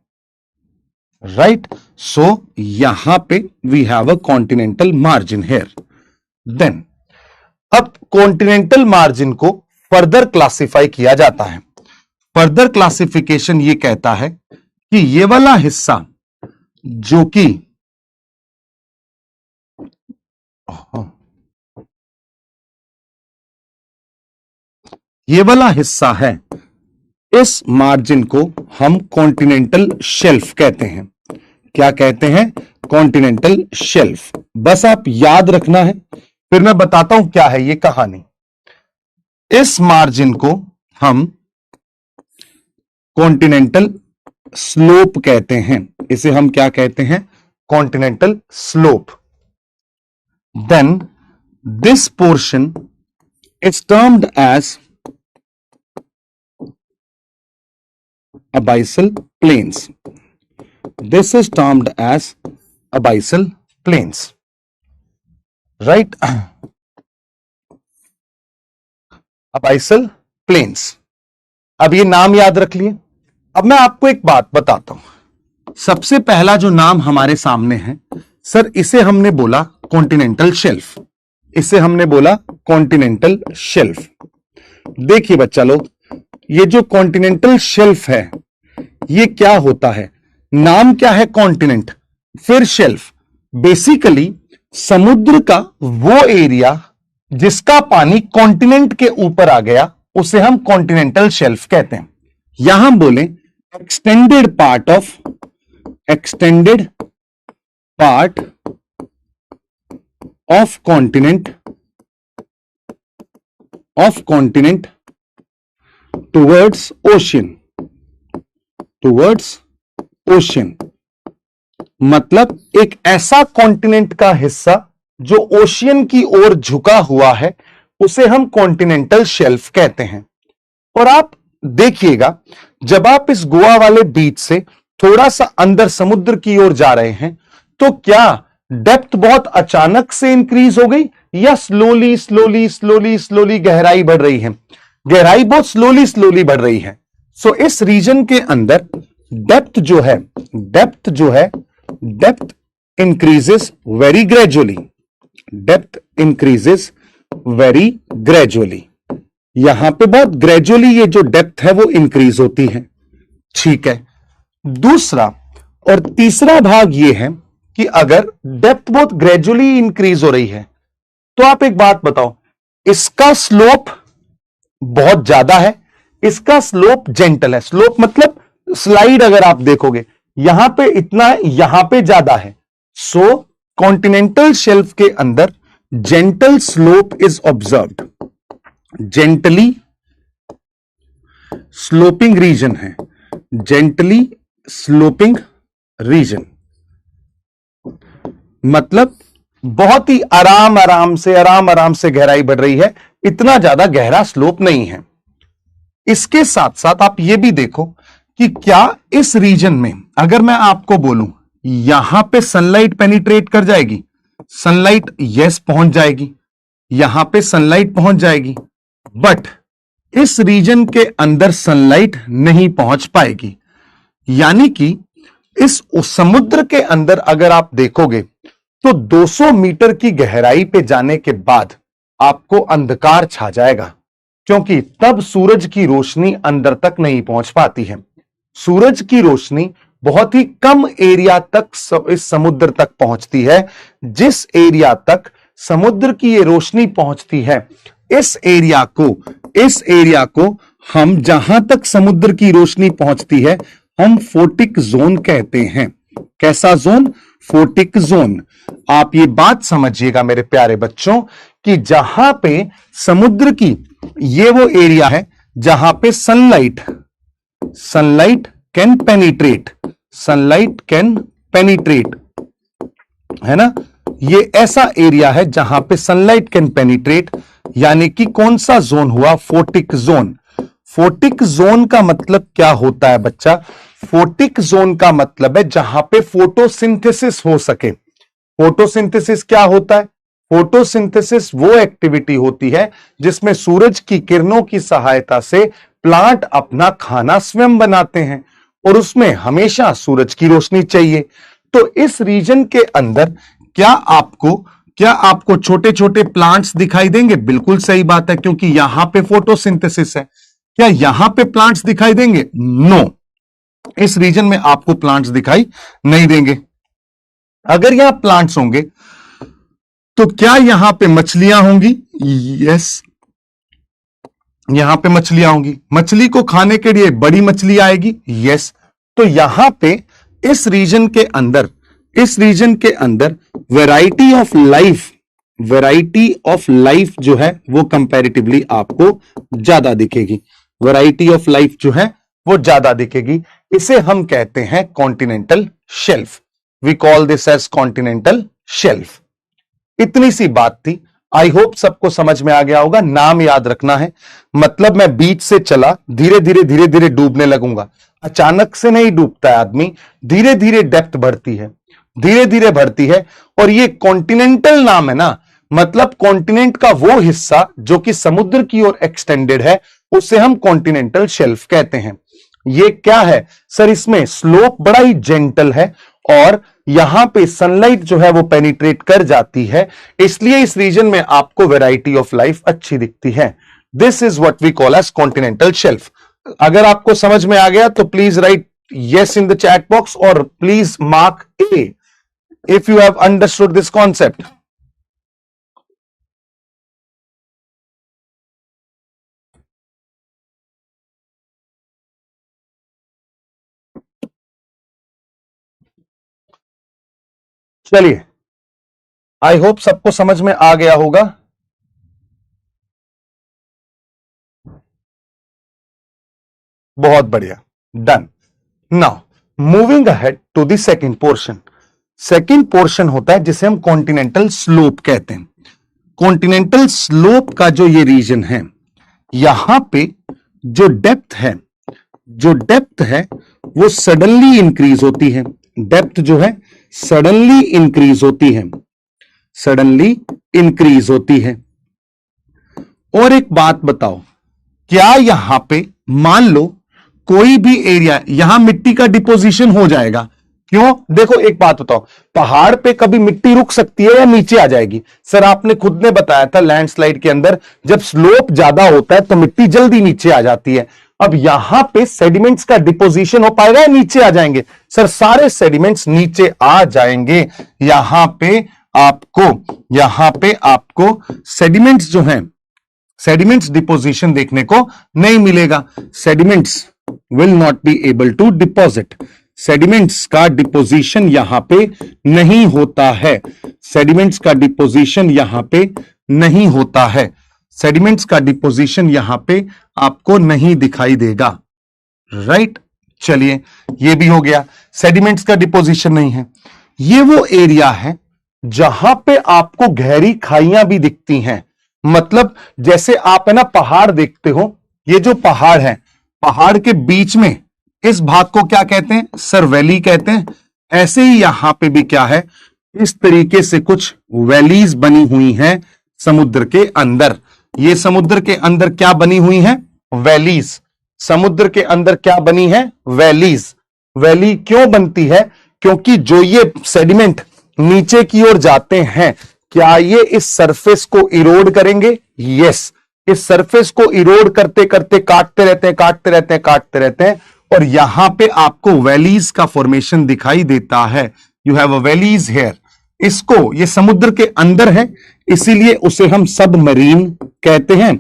राइट? सो यहां पे we have a continental margin here. Then अब कॉन्टिनेंटल मार्जिन को फर्दर क्लासिफाई किया जाता है। फर्दर क्लासिफिकेशन ये कहता है कि ये वाला हिस्सा जो कि ये वाला हिस्सा है, इस मार्जिन को हम कॉन्टिनेंटल शेल्फ कहते हैं। क्या कहते हैं? Continental shelf. बस आप याद रखना है, फिर मैं बताता हूं क्या है ये कहानी। इस मार्जिन को हम कॉन्टिनेंटल स्लोप कहते हैं। इसे हम क्या कहते हैं? Continental slope. Then this portion is termed as abyssal plains. This is termed as abyssal plains, right? abyssal plains. अब ये नाम याद रख लिए। अब मैं आपको एक बात बताता हूं। सबसे पहला जो नाम हमारे सामने है, सर इसे हमने बोला कॉन्टिनेंटल शेल्फ, इसे हमने बोला कॉन्टिनेंटल शेल्फ। देखिए बच्चा लोग, ये जो कॉन्टिनेंटल शेल्फ है, ये क्या होता है? नाम क्या है? कॉन्टिनेंट। फिर शेल्फ, बेसिकली समुद्र का वो एरिया जिसका पानी कॉन्टिनेंट के ऊपर आ गया उसे हम कॉन्टिनेंटल शेल्फ कहते हैं। यहां बोले extended part of continent towards ocean, मतलब एक ऐसा कॉन्टिनेंट का हिस्सा जो ओशियन की ओर झुका हुआ है उसे हम कॉन्टिनेंटल शेल्फ कहते हैं। और आप देखिएगा, जब आप इस गोवा वाले बीच से थोड़ा सा अंदर समुद्र की ओर जा रहे हैं तो क्या डेप्थ बहुत अचानक से इंक्रीज हो गई या स्लोली गहराई बढ़ रही है? गहराई बहुत स्लोली बढ़ रही है। सो इस रीजन के अंदर डेप्थ इंक्रीजेस वेरी ग्रेजुअली। यहां पे बहुत ग्रेजुअली ये जो डेप्थ है वो इंक्रीज होती है। ठीक है, दूसरा और तीसरा भाग ये है कि अगर डेप्थ बहुत ग्रेजुअली इंक्रीज हो रही है तो आप एक बात बताओ, इसका स्लोप बहुत ज्यादा है, इसका स्लोप जेंटल है। स्लोप मतलब स्लाइड अगर आप देखोगे यहां पे इतना है, यहां पे ज्यादा है। सो कॉन्टिनेंटल शेल्फ के अंदर gentle slope is observed, gently sloping region है, जेंटली स्लोपिंग रीजन मतलब बहुत ही आराम से गहराई बढ़ रही है, इतना ज्यादा गहरा स्लोप नहीं है। इसके साथ साथ आप यह भी देखो कि क्या इस रीजन में अगर मैं आपको बोलूं यहां पे सनलाइट पेनिट्रेट कर जाएगी, सनलाइट यस पहुंच जाएगी, यहां पे सनलाइट पहुंच जाएगी, बट इस रीजन के अंदर सनलाइट नहीं पहुंच पाएगी। यानी कि इस समुद्र के अंदर अगर आप देखोगे तो 200 मीटर की गहराई पे जाने के बाद आपको अंधकार छा जाएगा, क्योंकि तब सूरज की रोशनी अंदर तक नहीं पहुंच पाती है। सूरज की रोशनी बहुत ही कम एरिया तक इस समुद्र तक पहुंचती है। जिस एरिया तक समुद्र की ये रोशनी पहुंचती है, इस एरिया को हम जहां तक समुद्र की रोशनी पहुंचती है हम फोटिक जोन कहते हैं। कैसा जोन? Photic zone. आप ये बात समझिएगा मेरे प्यारे बच्चों कि जहां पे समुद्र की ये वो एरिया है जहां पे सनलाइट कैन पेनिट्रेट, है ना, ये ऐसा एरिया है जहां पे सनलाइट कैन पेनिट्रेट। यानी कि कौन सा जोन हुआ? Photic zone. फोटिक जोन का मतलब क्या होता है बच्चा? फोटिक जोन का मतलब है जहां पे फोटोसिंथेसिस हो सके। फोटोसिंथेसिस क्या होता है? फोटोसिंथेसिस वो एक्टिविटी होती है जिसमें सूरज की किरणों की सहायता से प्लांट अपना खाना स्वयं बनाते हैं और उसमें हमेशा सूरज की रोशनी चाहिए। तो इस रीजन के अंदर क्या आपको छोटे छोटे प्लांट्स दिखाई देंगे? बिल्कुल सही बात है, क्योंकि यहां पे फोटोसिंथेसिस है। क्या यहां पे प्लांट्स दिखाई देंगे? नो, इस रीजन में आपको प्लांट्स दिखाई नहीं देंगे। अगर यहां प्लांट्स होंगे तो क्या यहां पे मछलियां होंगी? यस, यहां पे मछलियां होंगी। मछली को खाने के लिए बड़ी मछली आएगी। यस, तो यहां पे इस रीजन के अंदर वैरायटी ऑफ लाइफ जो है वो कंपैरेटिवली आपको ज्यादा दिखेगी। वैरायटी ऑफ लाइफ जो है वो ज्यादा दिखेगी। इसे हम कहते हैं continental shelf. We call this as continental shelf. इतनी सी बात थी। आई होप सबको समझ में आ गया होगा। नाम याद रखना है, मतलब मैं बीच से चला, धीरे धीरे डूबने लगूंगा। अचानक से नहीं डूबता है आदमी, धीरे धीरे डेप्थ बढ़ती है, और ये कॉन्टिनेंटल नाम है ना, मतलब कॉन्टिनेंट का वो हिस्सा जो कि समुद्र की ओर एक्सटेंडेड है उसे हम कॉन्टिनेंटल शेल्फ कहते हैं। ये क्या है सर? इसमें स्लोप बड़ा ही जेंटल है और यहां पे सनलाइट जो है वो पेनिट्रेट कर जाती है, इसलिए इस रीजन में आपको वैरायटी ऑफ लाइफ अच्छी दिखती है। This is what we call as continental shelf. अगर आपको समझ में आ गया तो please write yes in the chat box और please mark A if you have understood this concept. चलिए, आई होप सबको समझ में आ गया होगा। बहुत बढ़िया, done. Now moving ahead to the second portion. Second portion होता है जिसे हम कॉन्टिनेंटल स्लोप कहते हैं। कॉन्टिनेंटल स्लोप का जो ये रीजन है, यहां पे जो डेप्थ है वो सडनली इंक्रीज होती है। डेप्थ जो है सडनली इंक्रीज होती है, सडनली इंक्रीज होती है। और एक बात बताओ, क्या यहां पे मान लो कोई भी एरिया, यहां मिट्टी का डिपोजिशन हो जाएगा? क्यों? देखो एक बात बताओ, पहाड़ पे कभी मिट्टी रुक सकती है या नीचे आ जाएगी? सर आपने खुद ने बताया था लैंडस्लाइड के अंदर जब स्लोप ज्यादा होता है तो मिट्टी जल्दी नीचे आ जाती है। अब यहां पे सेडिमेंट्स का डिपोजिशन हो पाएगा या नीचे आ जाएंगे? सर सारे सेडिमेंट्स नीचे आ जाएंगे। यहां पे आपको सेडिमेंट्स जो हैं, सेडिमेंट्स डिपोजिशन देखने को नहीं मिलेगा। Sediments will not be able to deposit. Sediments का डिपोजिशन यहां पे नहीं होता है। सेडिमेंट्स का डिपोजिशन यहां पे नहीं होता है। सेडिमेंट्स का डिपोजिशन यहां पे आपको नहीं दिखाई देगा। राइट, चलिए ये भी हो गया, सेडिमेंट्स का डिपोजिशन नहीं है। ये वो एरिया है जहां पे आपको गहरी खाइयां भी दिखती हैं। मतलब जैसे आप है ना पहाड़ देखते हो, ये जो पहाड़ है, पहाड़ के बीच में इस भाग को क्या कहते हैं? सर वैली कहते हैं। ऐसे ही यहां पे भी क्या है, इस तरीके से कुछ वैलीज बनी हुई हैं समुद्र के अंदर। ये समुद्र के अंदर क्या बनी हुई हैं? वैलीज। समुद्र के अंदर क्या बनी है? वैलीज। वैली क्यों बनती है? क्योंकि जो ये सेडिमेंट नीचे की ओर जाते हैं, क्या ये इस सरफेस को इरोड करेंगे? यस, इस सरफेस को इरोड करते करते काटते रहते हैं और यहां पे आपको वैलीज का फॉर्मेशन दिखाई देता है। You have a valleys here. इसको, ये समुद्र के अंदर है इसीलिए उसे हम सबमरीन कहते हैं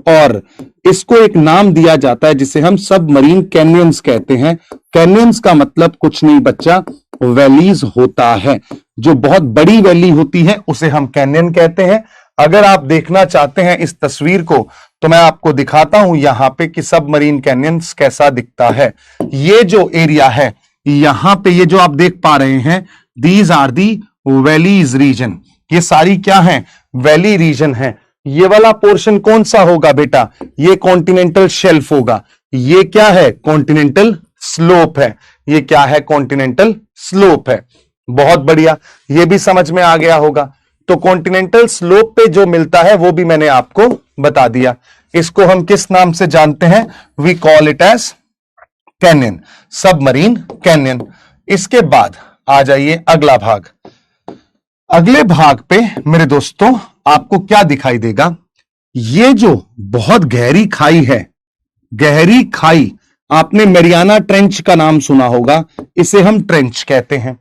और इसको एक नाम दिया जाता है जिसे हम सबमरीन कैन्यंस कहते हैं। कैन्यंस का मतलब कुछ नहीं बच्चा, वैलीज होता है। जो बहुत बड़ी वैली होती है उसे हम कैन्यन कहते हैं। अगर आप देखना चाहते हैं इस तस्वीर को तो मैं आपको दिखाता हूं यहां पे कि सबमरीन कैन्यंस कैसा दिखता है। ये जो एरिया है यहां पे, ये जो आप देख पा रहे हैं, these are the valleys region. ये सारी क्या है? वैली रीजन है। ये वाला पोर्शन कौन सा होगा बेटा? ये कॉन्टिनेंटल शेल्फ होगा। ये क्या है? कॉन्टिनेंटल स्लोप है। ये क्या है? कॉन्टिनेंटल स्लोप है। बहुत बढ़िया, ये भी समझ में आ गया होगा। तो कॉन्टिनेंटल स्लोप पे जो मिलता है वो भी मैंने आपको बता दिया। इसको हम किस नाम से जानते हैं? We call it as canyon, submarine canyon. इसके बाद आ जाइए अगला भाग। अगले भाग पे मेरे दोस्तों आपको क्या दिखाई देगा? ये जो बहुत गहरी खाई है, गहरी खाई, आपने मैरियाना ट्रेंच का नाम सुना होगा, इसे हम ट्रेंच कहते हैं।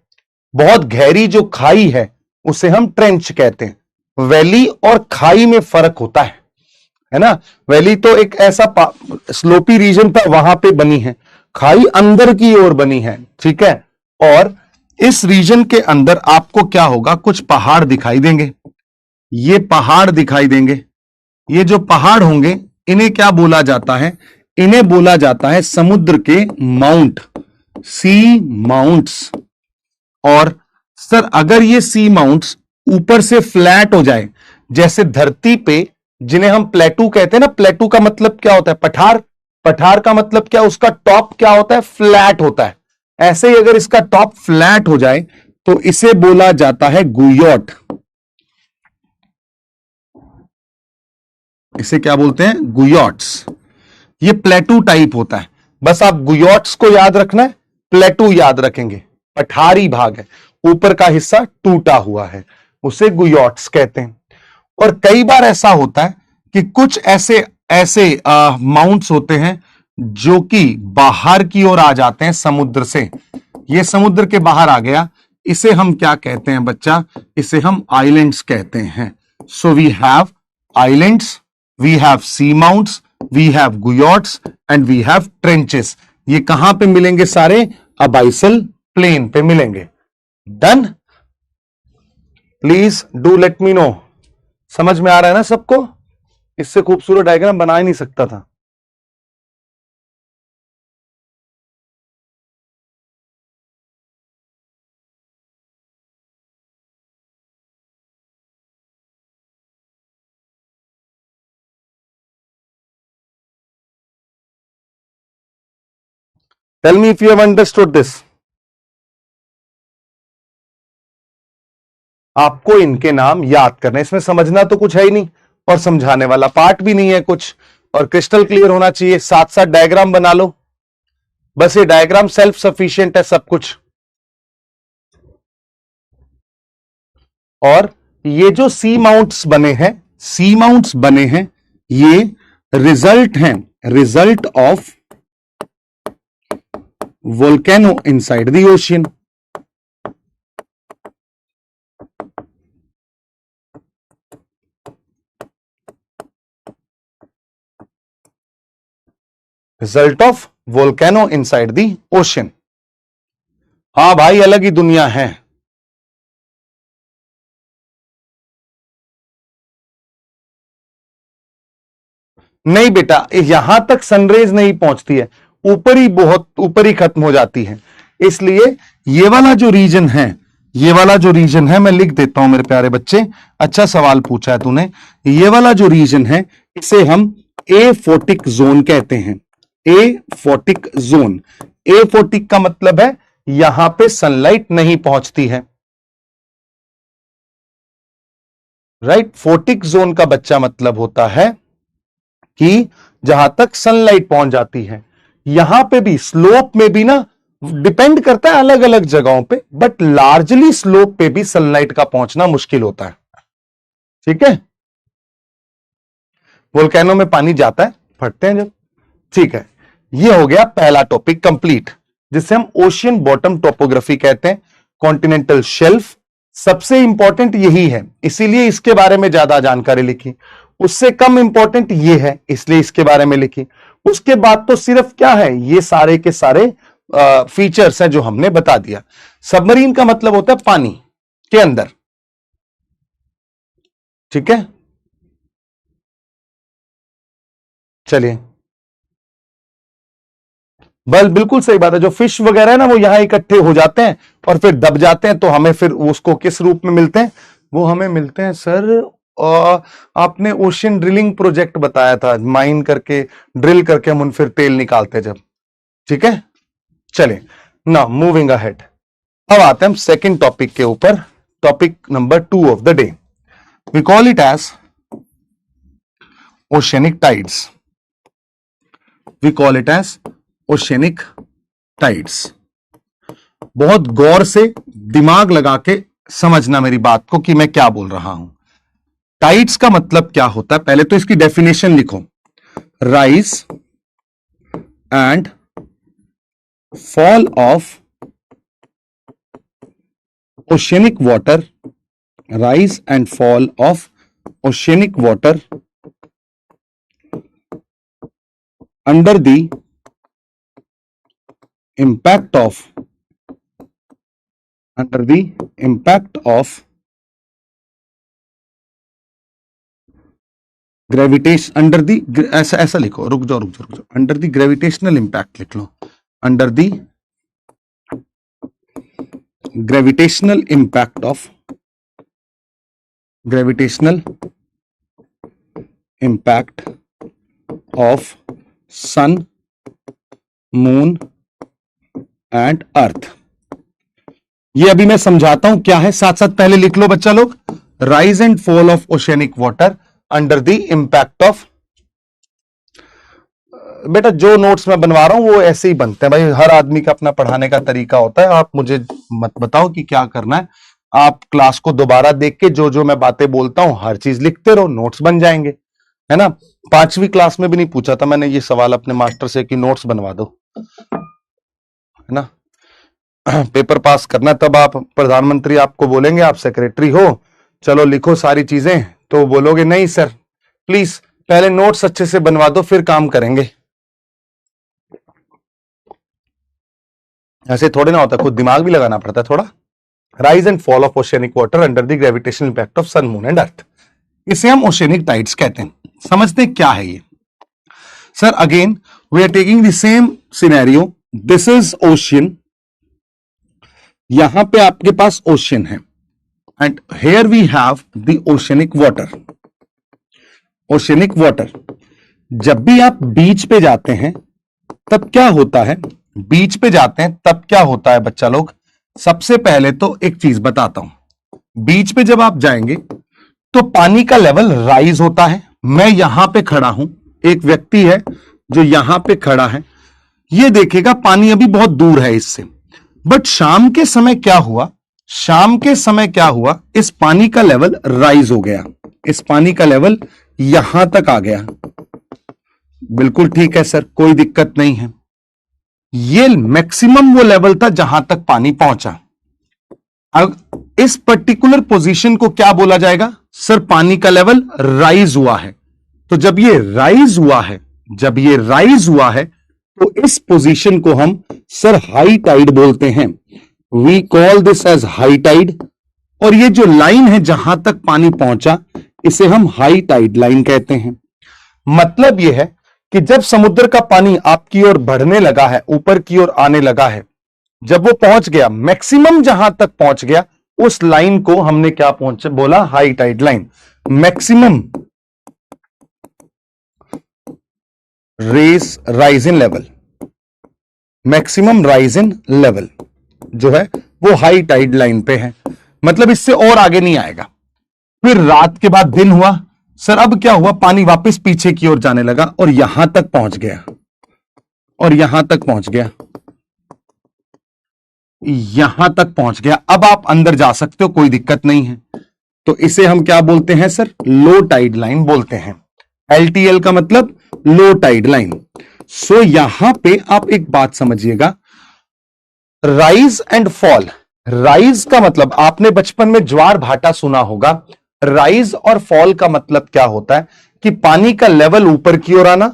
बहुत गहरी जो खाई है उसे हम ट्रेंच कहते हैं। वैली और खाई में फर्क होता है ना? वैली तो एक ऐसा स्लोपी रीजन था, वहां पे बनी है। खाई अंदर की ओर बनी है, ठीक है। और इस रीजन के अंदर आपको क्या होगा? कुछ पहाड़ दिखाई देंगे। ये पहाड़ दिखाई देंगे। ये जो पहाड़ होंगे इन्हें क्या बोला जाता है? इन्हें बोला जाता है समुद्र के माउंट, सी माउंट्स। और सर अगर ये सी माउंट्स ऊपर से फ्लैट हो जाए, जैसे धरती पे जिन्हें हम प्लेटू कहते हैं ना, प्लेटू का मतलब क्या होता है? पठार। पठार का मतलब क्या? उसका टॉप क्या होता है? फ्लैट होता है। ऐसे ही अगर इसका टॉप फ्लैट हो जाए तो इसे बोला जाता है गुयोट। इसे क्या बोलते हैं? गुयोट्स। ये प्लेटू टाइप होता है। बस आप गुयोट्स को याद रखना है, प्लेटू याद रखेंगे। पठारी भाग है, ऊपर का हिस्सा टूटा हुआ है, उसे गुयोट्स कहते हैं। और कई बार ऐसा होता है कि कुछ ऐसे माउंट्स होते हैं जो कि बाहर की ओर आ जाते हैं समुद्र से। ये समुद्र के बाहर आ गया, इसे हम क्या कहते हैं बच्चा? इसे हम आइलैंड्स कहते हैं। So we have islands, we have sea mounts, we have guyots and we have trenches. ये कहां पे मिलेंगे सारे? अबाइसल प्लेन पे मिलेंगे। Done? Please do let me know. समझ में आ रहा है ना सबको? इससे खूबसूरत डायग्राम बना ही नहीं सकता था। Tell me if you have understood this. आपको इनके नाम याद करने, इसमें समझना तो कुछ है ही नहीं और समझाने वाला पार्ट भी नहीं है कुछ, और क्रिस्टल क्लियर होना चाहिए। साथ साथ डायग्राम बना लो, बस ये डायग्राम सेल्फ सफिशिएंट है सब कुछ। और ये जो सी माउंट्स बने हैं, सी माउंट्स बने हैं, ये रिजल्ट हैं, result of volcano inside the ocean. Result of volcano inside the ocean. हां भाई, अलग ही दुनिया है। नहीं बेटा, यहां तक सनरेज नहीं पहुंचती है, ऊपर ही, बहुत ऊपर ही खत्म हो जाती है। इसलिए ये वाला जो रीजन है, ये वाला जो रीजन है, मैं लिख देता हूं मेरे प्यारे बच्चे, अच्छा सवाल पूछा है तूने। ये वाला जो रीजन है इसे हम एफोटिक जोन कहते हैं। एफोटिक जोन, एफोटिक का मतलब है यहां पे सनलाइट नहीं पहुंचती है, राइट। फोटिक जोन का बच्चा मतलब होता है कि जहां तक सनलाइट पहुंच जाती है। यहां पे भी स्लोप में भी ना डिपेंड करता है अलग अलग जगहों पे, बट लार्जली स्लोप पे भी सनलाइट का पहुंचना मुश्किल होता है, ठीक है। वोल्केनो में पानी जाता है, फटते हैं जब, ठीक है। ये हो गया पहला टॉपिक कंप्लीट, जिसे हम ओशियन बॉटम टोपोग्राफी कहते हैं। कॉन्टिनेंटल शेल्फ सबसे इंपॉर्टेंट यही है, इसीलिए इसके बारे में ज्यादा जानकारी लिखी। उससे कम इंपॉर्टेंट ये है, इसलिए इसके बारे में लिखी। उसके बाद तो सिर्फ क्या है, ये सारे के सारे फीचर्स हैं जो हमने बता दिया। सबमरीन का मतलब होता है पानी के अंदर, ठीक है। चलिए, बिल्कुल सही बात है। जो फिश वगैरह है ना, वो यहां इकट्ठे हो जाते हैं और फिर दब जाते हैं, तो हमें फिर उसको किस रूप में मिलते हैं? वो हमें मिलते हैं सर, आपने ओशियन ड्रिलिंग प्रोजेक्ट बताया था, माइन करके, ड्रिल करके हम उन फिर तेल निकालते हैं जब, ठीक है। चलिए, नाउ मूविंग अहेड, अब आते हैं हम सेकंड टॉपिक के ऊपर, topic number 2 of the day. We call it as oceanic tides. We call it as oceanic tides. बहुत गौर से दिमाग लगा के समझना मेरी बात को कि मैं क्या बोल रहा हूं। टाइड्स का मतलब क्या होता है, पहले तो इसकी डेफिनेशन लिखो। Rise and fall of oceanic water, rise and fall of oceanic water under the impact of gravitation, under the, ऐसा ऐसा लिखो, रुक जाओ, अंडर दी ग्रेविटेशनल इंपैक्ट लिख लो, under the gravitational impact of sun, moon and earth. ये अभी मैं समझाता हूं क्या है, साथ साथ पहले लिख लो बच्चा लोग। Rise and fall of oceanic water under the impact of, बेटा जो नोट्स मैं बनवा रहा हूं वो ऐसे ही बनते हैं भाई, हर आदमी का अपना पढ़ाने का तरीका होता है। आप मुझे मत बताओ कि क्या करना है, आप क्लास को दोबारा देख के जो जो मैं बातें बोलता हूं हर चीज लिखते रहो, नोट्स बन जाएंगे, है ना। 5वीं क्लास में भी नहीं पूछा था मैंने ये सवाल अपने मास्टर से कि नोट्स बनवा दो, है ना। पेपर पास करना, तब आप प्रधानमंत्री आपको बोलेंगे आप सेक्रेटरी हो, चलो लिखो सारी चीजें, तो बोलोगे नहीं सर प्लीज पहले नोट्स अच्छे से बनवा दो फिर काम करेंगे। ऐसे थोड़े ना होता, खुद दिमाग भी लगाना पड़ता है थोड़ा। Rise and fall of oceanic water under the gravitational impact of sun moon and earth, इसे हम ओशियनिक टाइड्स कहते हैं। समझते हैं क्या है ये। Sir again we are taking the same scenario, this is ocean, यहां पे आपके पास ओशियन है and here we have the oceanic water. Oceanic water, जब भी आप बीच पे जाते हैं तब क्या होता है, बीच पे जाते हैं तब क्या होता है बच्चा लोग, सबसे पहले तो एक चीज बताता हूं। बीच पे जब आप जाएंगे तो पानी का लेवल राइज होता है। मैं यहां पे खड़ा हूं, एक व्यक्ति है जो यहां पे खड़ा है, ये देखेगा पानी अभी बहुत दूर है इससे। बट शाम के समय क्या हुआ, शाम के समय क्या हुआ, इस पानी का लेवल राइज हो गया, इस पानी का लेवल यहां तक आ गया। बिल्कुल ठीक है सर, कोई दिक्कत नहीं है। ये मैक्सिमम वो लेवल था जहां तक पानी पहुंचा। अब इस पर्टिकुलर पोजीशन को क्या बोला जाएगा, सर पानी का लेवल राइज हुआ है। तो जब ये राइज हुआ है, जब ये राइज हुआ है तो इस पोजीशन को हम सर हाई टाइड बोलते हैं। We call this as high tide. और ये जो लाइन है जहां तक पानी पहुंचा, इसे हम हाई टाइड लाइन कहते हैं। मतलब यह है कि जब समुद्र का पानी आपकी ओर बढ़ने लगा है, ऊपर की ओर आने लगा है, जब वो पहुंच गया मैक्सिमम जहां तक पहुंच गया, उस लाइन को हमने क्या पहुंच बोला, high tide line. Maximum rise in level, maximum rise in level जो है वो हाई टाइड लाइन पे है, मतलब इससे और आगे नहीं आएगा। फिर रात के बाद दिन हुआ, सर अब क्या हुआ, पानी वापस पीछे की ओर जाने लगा और यहां तक पहुंच गया, और यहां तक पहुंच गया, यहां तक पहुंच गया। अब आप अंदर जा सकते हो, कोई दिक्कत नहीं है। तो इसे हम क्या बोलते हैं सर, लो टाइड लाइन बोलते हैं। एलटीएल का मतलब लो टाइड लाइन। सो यहां पे आप एक बात समझिएगा, राइज एंड फॉल। राइज का मतलब आपने बचपन में ज्वार भाटा सुना होगा। राइज और फॉल का मतलब क्या होता है कि पानी का लेवल ऊपर की ओर आना,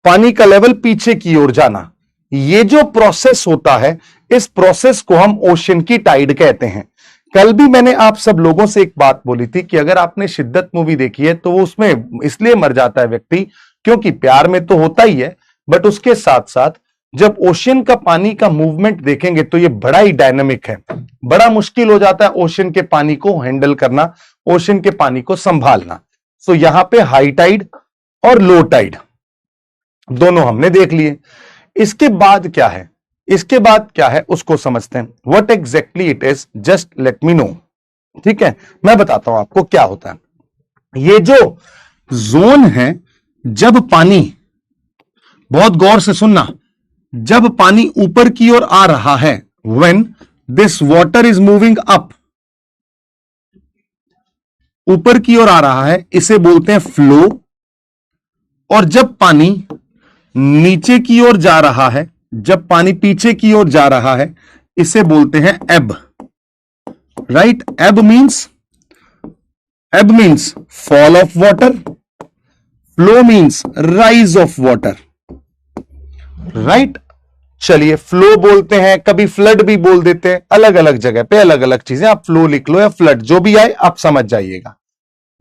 पानी का लेवल पीछे की ओर जाना। ये जो प्रोसेस होता है, इस प्रोसेस को हम ओशन की टाइड कहते हैं। कल भी मैंने आप सब लोगों से एक बात बोली थी कि अगर आपने शिद्दत मूवी देखी है तो उसमें इसलिए मर जाता है व्यक्ति क्योंकि प्यार में तो होता ही है, बट उसके साथ साथ जब ओशियन का पानी का मूवमेंट देखेंगे तो ये बड़ा ही डायनामिक है। बड़ा मुश्किल हो जाता है ओशियन के पानी को हैंडल करना, ओशियन के पानी को संभालना। सो यहां पे हाई टाइड और लो टाइड दोनों हमने देख लिए। इसके बाद क्या है, इसके बाद क्या है उसको समझते हैं। What exactly it is, just let me no. ठीक है, मैं बताता हूं आपको क्या होता है। ये जो जोन है, जब पानी, बहुत गौर से सुनना, जब पानी ऊपर की ओर आ रहा है, when this water is moving up, ऊपर की ओर आ रहा है, इसे बोलते हैं फ्लो। और जब पानी नीचे की ओर जा रहा है, जब पानी पीछे की ओर जा रहा है, इसे बोलते हैं एब। राइट, एब means fall of water, flow means rise of water. Right, चलिए फ्लो बोलते हैं, कभी फ्लड भी बोल देते हैं, अलग अलग जगह पे अलग अलग चीजें, आप फ्लो लिख लो या फ्लड, जो भी आए आप समझ जाइएगा।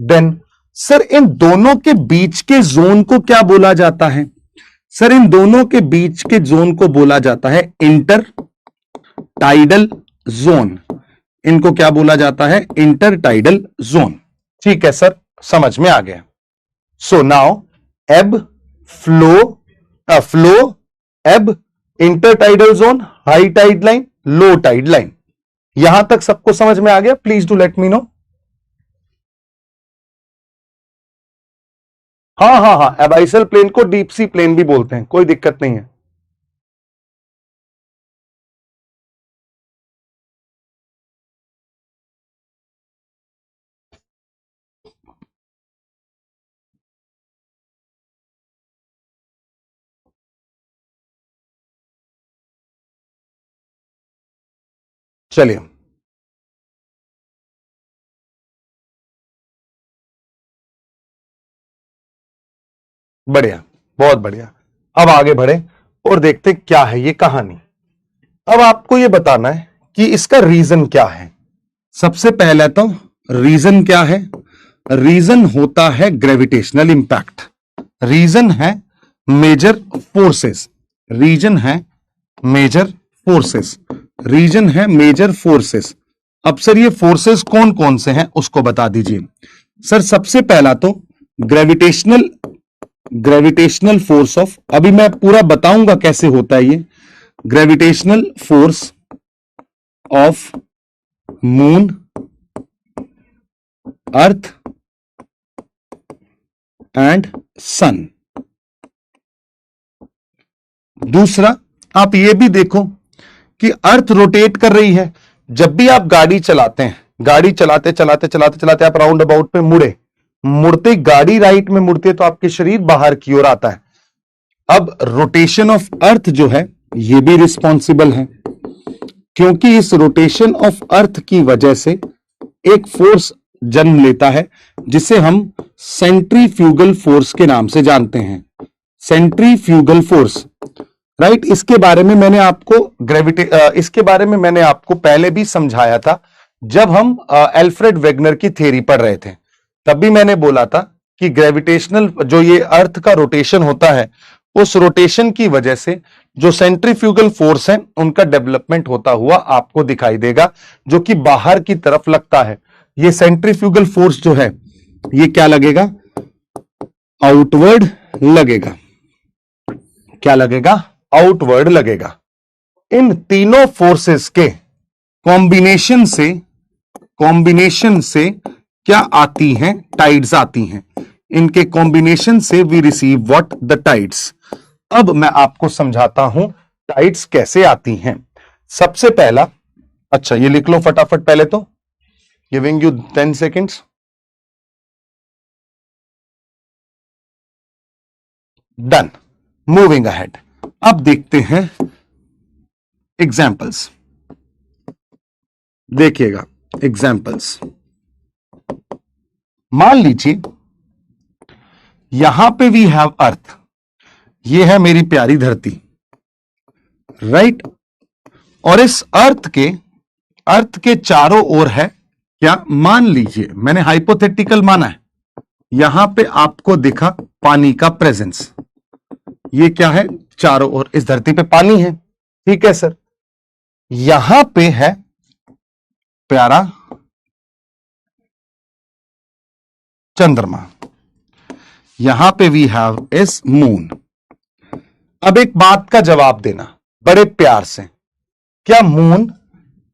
देन सर इन दोनों के बीच के जोन को क्या बोला जाता है, सर इन दोनों के बीच के जोन को बोला जाता है इंटर टाइडल जोन। इनको क्या बोला जाता है, इंटर टाइडल जोन। ठीक है सर, समझ में आ गया। So now ebb, flow, flow, ebb, inter tidal zone, high tide line, low tide line. यहां तक सबको समझ में आ गया, please do let me know. हाँ हाँ हाँ, एबाइसल प्लेन को डीप सी प्लेन भी बोलते हैं, कोई दिक्कत नहीं है। चलिए, बढ़िया, बहुत बढ़िया। अब आगे बढ़े और देखते क्या है ये कहानी। अब आपको ये बताना है कि इसका रीजन क्या है। सबसे पहले तो रीजन क्या है? रीजन होता है ग्रेविटेशनल इंपैक्ट। रीजन है मेजर फोर्सेस। रीजन है मेजर फोर्सेस। रीजन है मेजर फोर्सेस। अब सर ये फोर्सेस कौन कौन से हैं उसको बता दीजिए। सर सबसे पहला तो ग्रेविटेशनल ग्रेविटेशनल फोर्स ऑफ, अभी मैं पूरा बताऊंगा कैसे होता है ये। Gravitational force of moon, earth and sun. दूसरा, आप ये भी देखो कि अर्थ रोटेट कर रही है। जब भी आप गाड़ी चलाते हैं, गाड़ी चलाते चलाते चलाते चलाते आप राउंड अबाउट पे मुड़ते गाड़ी राइट में मुड़ती है तो आपके शरीर बाहर की ओर आता है। अब रोटेशन ऑफ अर्थ जो है ये भी रिस्पॉन्सिबल है, क्योंकि इस रोटेशन ऑफ अर्थ की वजह से एक फोर्स जन्म लेता है जिसे हम सेंट्रीफ्यूगल फोर्स के नाम से जानते हैं। Centrifugal force, right. इसके बारे में मैंने आपको इसके बारे में मैंने आपको पहले भी समझाया था जब हम एल्फ्रेड वेगनर की थ्योरी पढ़ रहे थे। तब भी मैंने बोला था कि ग्रेविटेशनल जो ये अर्थ का रोटेशन होता है, उस रोटेशन की वजह से जो सेंट्रीफ्यूगल फोर्स है उनका डेवलपमेंट होता हुआ आपको दिखाई देगा, जो कि बाहर की तरफ लगता है। ये सेंट्रीफ्यूगल फोर्स जो है ये क्या लगेगा? आउटवर्ड लगेगा। क्या लगेगा? आउटवर्ड लगेगा। इन तीनों फोर्सेस के कॉम्बिनेशन से क्या आती हैं? टाइड्स आती हैं। इनके कॉम्बिनेशन से we receive what? The tides. अब मैं आपको समझाता हूं टाइड्स कैसे आती हैं। सबसे पहला, अच्छा ये लिख लो फटाफट पहले तो, giving you 10 seconds. Done. Moving ahead. अब देखते हैं एग्जाम्पल्स। देखिएगा एग्जाम्पल्स। मान लीजिए यहां पे वी हैव अर्थ, ये है मेरी प्यारी धरती, राइट। और इस अर्थ के चारों ओर है क्या? मान लीजिए मैंने हाइपोथेटिकल माना है, यहां पे आपको दिखा पानी का प्रेजेंस। ये क्या है? चारों ओर इस धरती पे पानी है, ठीक है सर। यहां पे है प्यारा चंद्रमा, यहां पे वी हैव इस मून। अब एक बात का जवाब देना बड़े प्यार से, क्या मून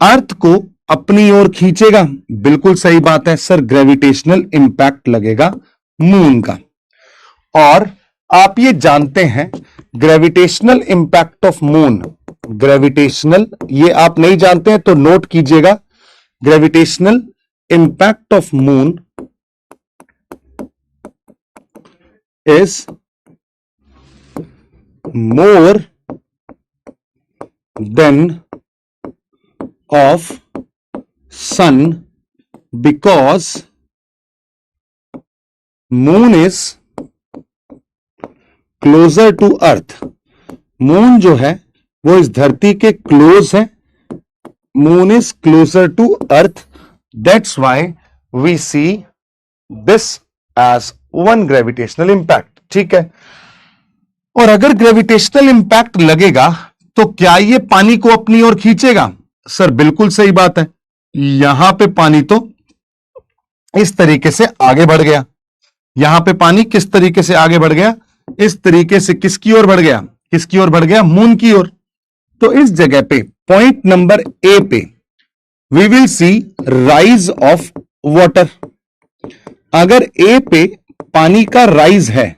अर्थ को अपनी ओर खींचेगा? बिल्कुल सही बात है सर, ग्रेविटेशनल इंपैक्ट लगेगा मून का। और आप ये जानते हैं gravitational impact of moon, gravitational, ये आप नहीं जानते हैं तो नोट कीजिएगा, gravitational impact of moon is more than of sun because moon is closer to earth। Moon जो है वो इस धरती के क्लोज है। Moon is closer to earth, that's why we see this as one gravitational impact, ठीक है। और अगर ग्रेविटेशनल इंपैक्ट लगेगा तो क्या ये पानी को अपनी ओर खींचेगा? सर बिल्कुल सही बात है, यहां पे पानी तो इस तरीके से आगे बढ़ गया। यहां पे पानी किस तरीके से आगे बढ़ गया? इस तरीके से। किसकी ओर बढ़ गया? किसकी ओर बढ़ गया? मून की ओर। तो इस जगह पे पॉइंट नंबर ए पे we will see rise of water. अगर ए पे पानी का राइज है,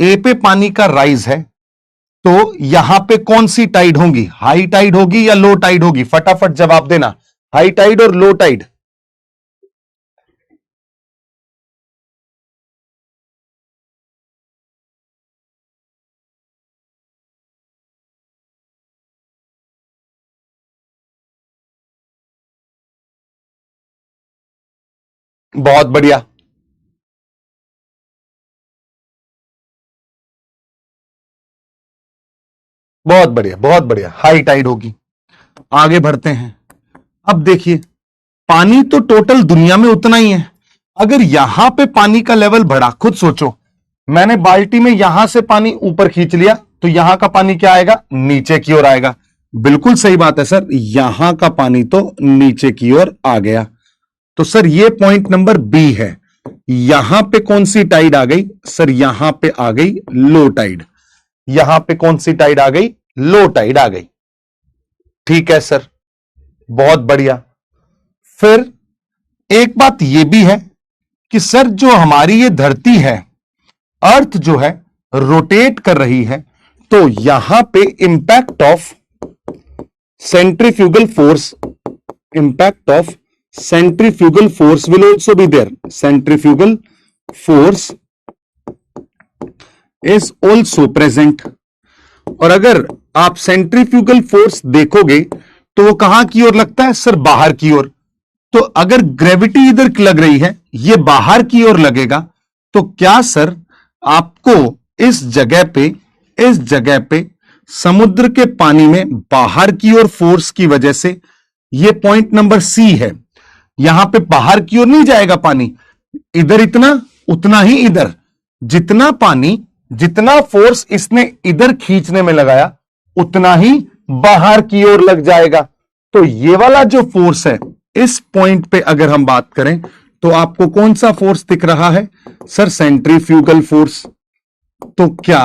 ए पे पानी का राइज है, तो यहां पे कौन सी टाइड होगी? हाई टाइड होगी या लो टाइड होगी? फटाफट जवाब देना, हाई टाइड और लो टाइड। बहुत बढ़िया, बहुत बढ़िया, बहुत बढ़िया, हाई टाइड होगी। आगे बढ़ते हैं। अब देखिए, पानी तो टोटल दुनिया में उतना ही है। अगर यहां पे पानी का लेवल बढ़ा, खुद सोचो, मैंने बाल्टी में यहां से पानी ऊपर खींच लिया तो यहां का पानी क्या आएगा, नीचे की ओर आएगा। बिल्कुल सही बात है सर, यहां का पानी तो नीचे की ओर आ गया। तो सर ये पॉइंट नंबर बी है। यहां पे कौन सी टाइड आ गई सर, यहां पे आ गई लो टाइड। यहां पे कौन सी टाइड आ गई, लो टाइड आ गई। ठीक है सर, बहुत बढ़िया। फिर एक बात यह भी है कि सर जो हमारी ये धरती है, अर्थ जो है रोटेट कर रही है, तो यहां पे impact of centrifugal force, impact of centrifugal force will also be there. Centrifugal force is also present. और अगर आप सेंट्रीफ्यूगल फोर्स देखोगे तो वो कहां की ओर लगता है सर, बाहर की ओर। तो अगर ग्रेविटी इधर लग रही है, ये बाहर की ओर लगेगा, तो क्या सर आपको इस जगह पे समुद्र के पानी में बाहर की ओर फोर्स की वजह से, ये पॉइंट नंबर सी है, यहां पे बाहर की ओर नहीं जाएगा पानी, इधर इतना उतना ही इधर, जितना पानी जितना फोर्स इसने इधर खींचने में लगाया उतना ही बाहर की ओर लग जाएगा। तो ये वाला जो फोर्स है, इस पॉइंट पे अगर हम बात करें तो आपको कौन सा फोर्स दिख रहा है सर, सेंट्रीफ्यूगल फोर्स। तो क्या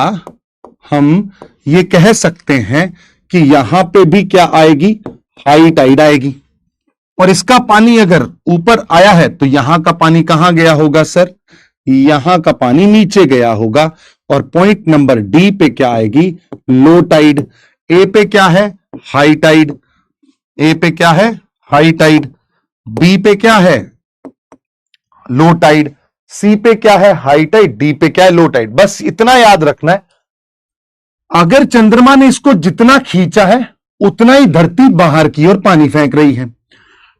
हम ये कह सकते हैं कि यहां पे भी क्या आएगी, हाई टाइड आएगी। और इसका पानी अगर ऊपर आया है तो यहां का पानी कहां गया होगा सर, यहां का पानी नीचे गया होगा। और पॉइंट नंबर डी पे क्या आएगी, लो टाइड। ए पे क्या है, हाई टाइड। ए पे क्या है, हाई टाइड। बी पे क्या है, लो टाइड। सी पे क्या है, हाई टाइड। डी पे क्या है, लो टाइड। बस इतना याद रखना है, अगर चंद्रमा ने इसको जितना खींचा है उतना ही धरती बाहर की ओर पानी फेंक रही है।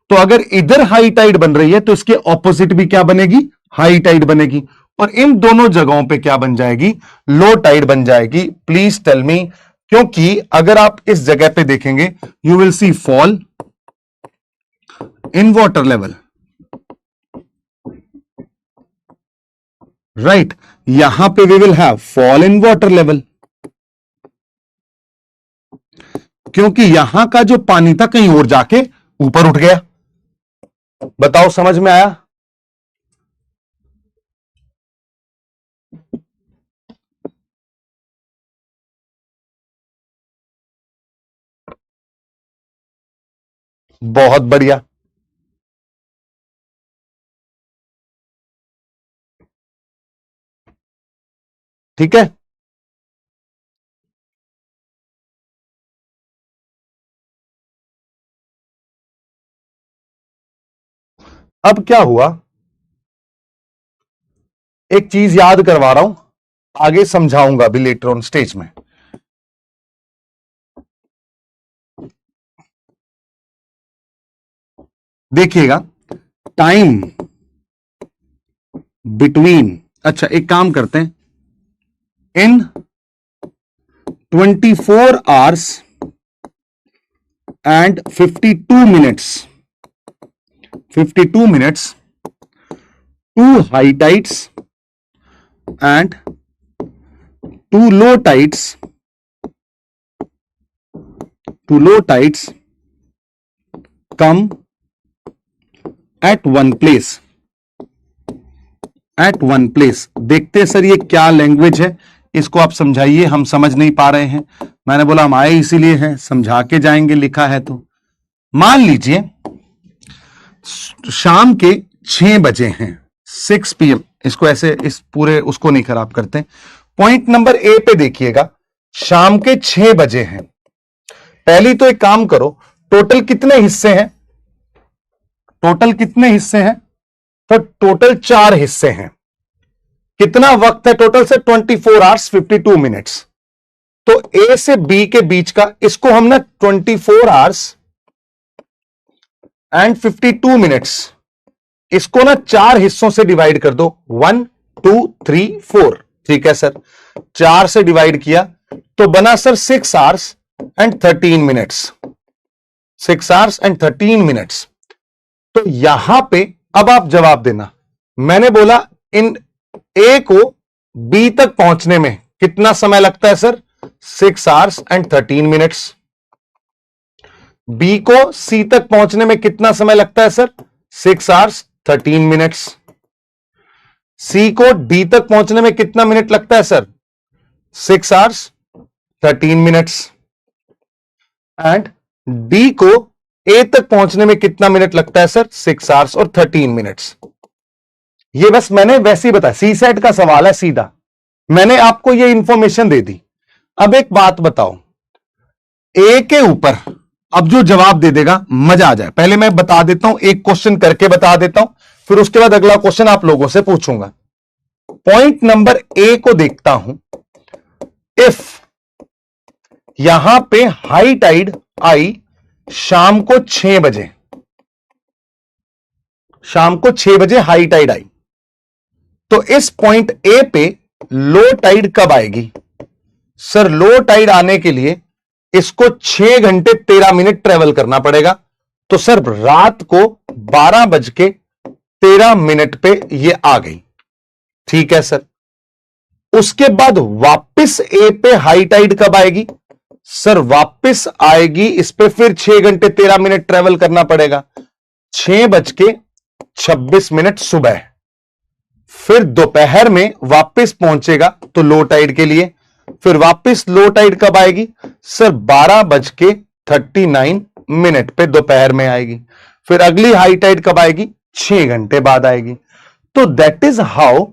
तो अगर इधर हाई टाइड बन रही है तो इसके ऑपोजिट भी क्या बनेगी, हाई टाइड बनेगी। और इन दोनों जगहों पे क्या बन जाएगी, लो टाइड बन जाएगी। प्लीज टेल मी, क्योंकि अगर आप इस जगह पे देखेंगे, you will see fall in water level, right. यहां पे we will have fall in water level, क्योंकि यहां का जो पानी था कहीं और जाके ऊपर उठ गया। बताओ समझ में आया। बहुत बढ़िया, ठीक है। अब क्या हुआ, एक चीज याद करवा रहा हूं, आगे समझाऊंगा भी लेटर ऑन स्टेज में। देखिएगा, टाइम बिटवीन, अच्छा एक काम करते हैं, इन 24 hours and 52 minutes, 52 minutes, two high tides and two low tides, come at one place, देखते हैं सर ये क्या लैंग्वेज है, इसको आप समझाइए, हम समझ नहीं पा रहे हैं। मैंने बोला हम आए इसीलिए हैं, समझा के जाएंगे, लिखा है तो। मान लीजिए शाम के 6 बजे हैं, 6 PM, इसको ऐसे इस पूरे उसको नहीं खराब करते। पॉइंट नंबर ए पे देखिएगा, शाम के 6 बजे हैं। पहली तो एक काम करो, टोटल कितने हिस्से हैं, टोटल कितने हिस्से हैं, तो टोटल 4 हिस्से हैं। कितना वक्त है टोटल से, 24 hours 52 minutes। तो ए से बी के बीच का, इसको हम ना 24 hours and 52 minutes, इसको ना 4 हिस्सों से डिवाइड कर दो, 1 2 3 4। ठीक है सर, 4 से डिवाइड किया तो बना sir 6 hours and 13 minutes. 6 hours and 13 minutes. तो यहां पे अब आप जवाब देना। मैंने बोला इन ए को बी तक पहुंचने में कितना समय लगता है sir? 6 hours and 13 minutes. B को सी तक पहुंचने में कितना समय लगता है सर? 6 hours 13 minutes. सी को डी तक पहुंचने में कितना मिनट लगता है sir? 6 hours 13 minutes. And D को ए तक पहुंचने में कितना मिनट लगता है सर? 6 आवर्स और 13 मिनट्स। ये बस मैंने वैसे ही बताया, सी सेट का सवाल है सीधा, मैंने आपको ये इंफॉर्मेशन दे दी। अब एक बात बताओ, ए के ऊपर अब जो जवाब दे देगा मजा आ जाए। पहले मैं बता देता हूं, एक क्वेश्चन करके बता देता हूं, फिर उसके बाद अगला क्वेश्चन आप लोगों से पूछूंगा। पॉइंट नंबर ए को देखता हूं। इफ यहां पे हाई टाइड आई शाम को 6 बजे, शाम को 6 बजे हाई टाइड आई, तो इस पॉइंट ए पे लो टाइड कब आएगी? सर लो टाइड आने के लिए इसको 6 घंटे 13 मिनट ट्रेवल करना पड़ेगा। तो सर रात को 12:13 पे ये आ गई। ठीक है सर, उसके बाद वापस ए पे हाई टाइड कब आएगी? सर वापस आएगी, इस पे फिर 6 घंटे 13 मिनट ट्रेवल करना पड़ेगा, 6:26 सुबह। फिर दोपहर में वापस पहुंचेगा तो लो टाइड के लिए, फिर वापस लो टाइड कब आएगी? सर 12:39 पे दोपहर में आएगी। फिर अगली हाई टाइड कब आएगी? 6 घंटे बाद आएगी। तो that is how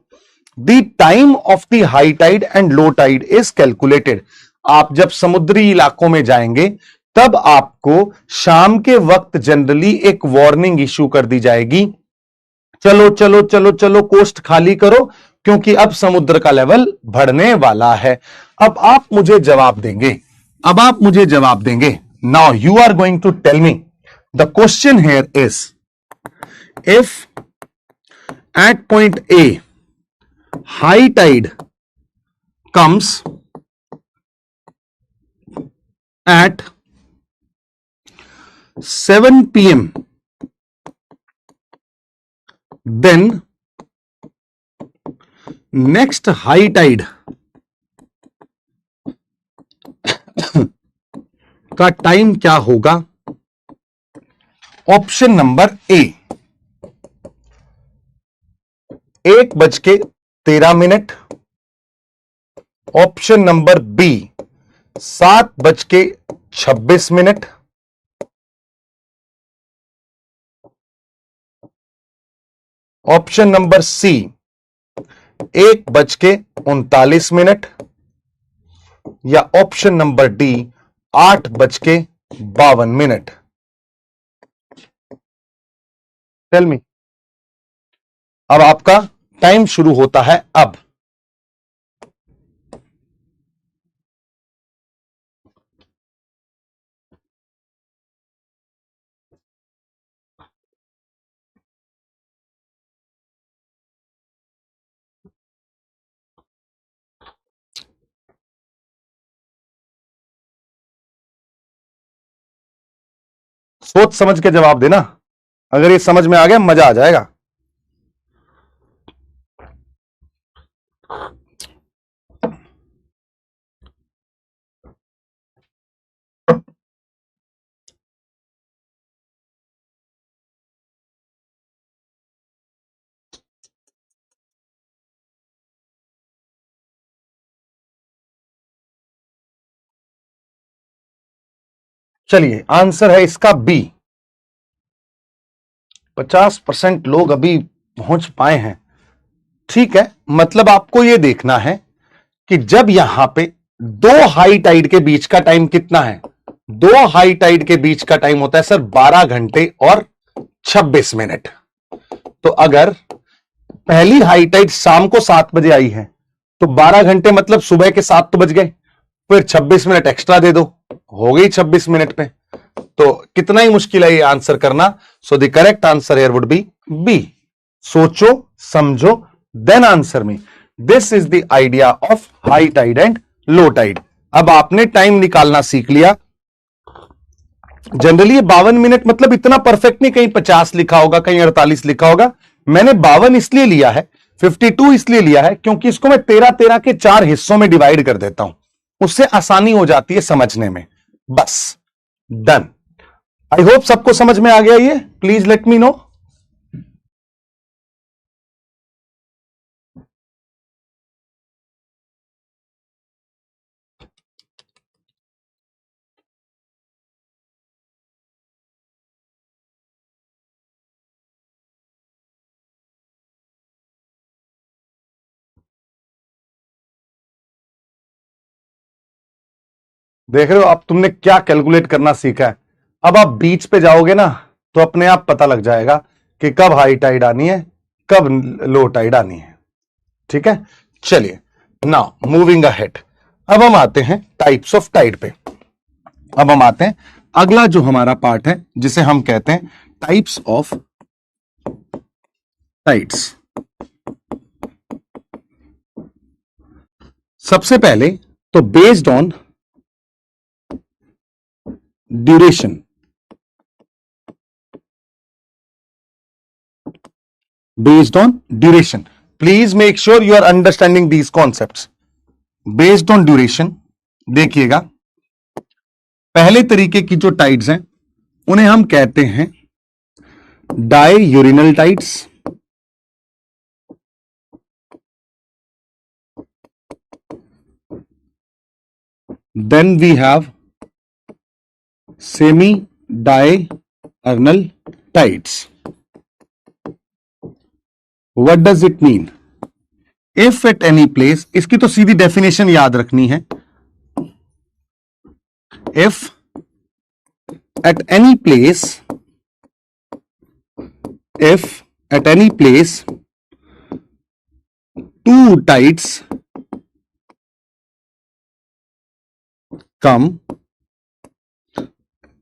the time of the high tide and low tide is calculated. आप जब समुद्री इलाकों में जाएंगे तब आपको शाम के वक्त जनरली एक वार्निंग इशू कर दी जाएगी, चलो चलो चलो चलो कोस्ट खाली करो, क्योंकि अब समुद्र का लेवल बढ़ने वाला है। अब आप मुझे जवाब देंगे, अब आप मुझे जवाब देंगे। Now you are going to tell me the question here is, if at point a high tide comes at 7 p.m. then next high tide का टाइम क्या होगा? Option number A 1:13, option number B 7:26, option number C 1:39, या option number D 8:52। Tell me. अब आपका time शुरू होता है। अब सोच समझ के जवाब देना, अगर ये समझ में आ गया मजा आ जाएगा। चलिए आंसर है इसका बी। 50% लोग अभी पहुंच पाए हैं। ठीक है, मतलब आपको यह देखना है कि जब यहां पे दो हाई टाइड के बीच का टाइम कितना है? दो हाई टाइड के बीच का टाइम होता है सर 12 घंटे और 26 मिनट। तो अगर पहली हाई टाइड शाम को 7 बजे आई है तो 12 घंटे मतलब सुबह के 7 तो बज गए, फिर 26 मिनट एक्स्ट्रा दे दो, हो गई 26 मिनट पे। तो कितना ही मुश्किल है ये आंसर करना। So the correct answer here would be B. सोचो, समझो, then answer me. This is the idea of high tide and low tide. अब आपने टाइम निकालना सीख लिया। जनरली 52 मिनट मतलब इतना परफेक्ट नहीं, कहीं 50 लिखा होगा, कहीं 48 लिखा होगा। मैंने 52 इसलिए लिया है, 52 इसलिए लिया है क्योंकि इसको मैं 13-13 के 4 हिस्सों में डिवाइड कर देता हूं, उससे आसानी हो जाती है समझने में। बस, डन। आई होप सबको समझ में आ गया ये। Please let me no. देख रहे हो अब तुमने क्या कैलकुलेट करना सीखा है। अब आप बीच पे जाओगे ना तो अपने आप पता लग जाएगा कि कब हाई टाइड आनी है, कब लो टाइड आनी है। ठीक है, चलिए नाउ मूविंग अहेड। अब हम आते हैं टाइप्स ऑफ टाइड पे। अब हम आते हैं अगला जो हमारा पार्ट है जिसे हम कहते हैं टाइप्स ऑफ टाइड्स। सबसे पहले तो based on duration, based on duration, please make sure you are understanding these concepts. Based on duration, देखिएगा पहले तरीके की जो टाइड्स हैं उन्हें हम कहते हैं diurnal tides, then we have semi diurnal tides. What does it mean? If at any place, इसकी तो सीधी डेफिनेशन याद रखनी है। If at any place, if at any place two tides come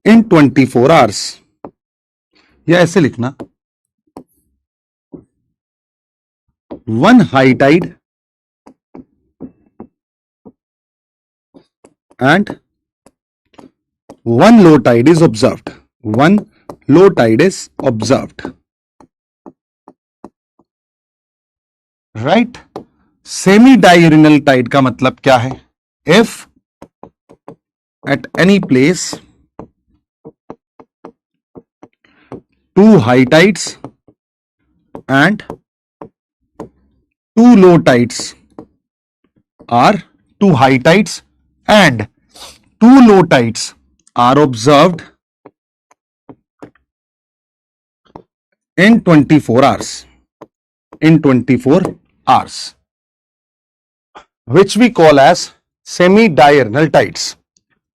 in 24 hours, या ऐसे लिखना, one high tide and one low tide is observed. One low tide is observed. Right? Semi diurnal tide का मतलब क्या है? If at any place two high tides and two low tides are two high tides and two low tides are observed in 24 hours. In 24 hours, which we call as semi-diurnal tides.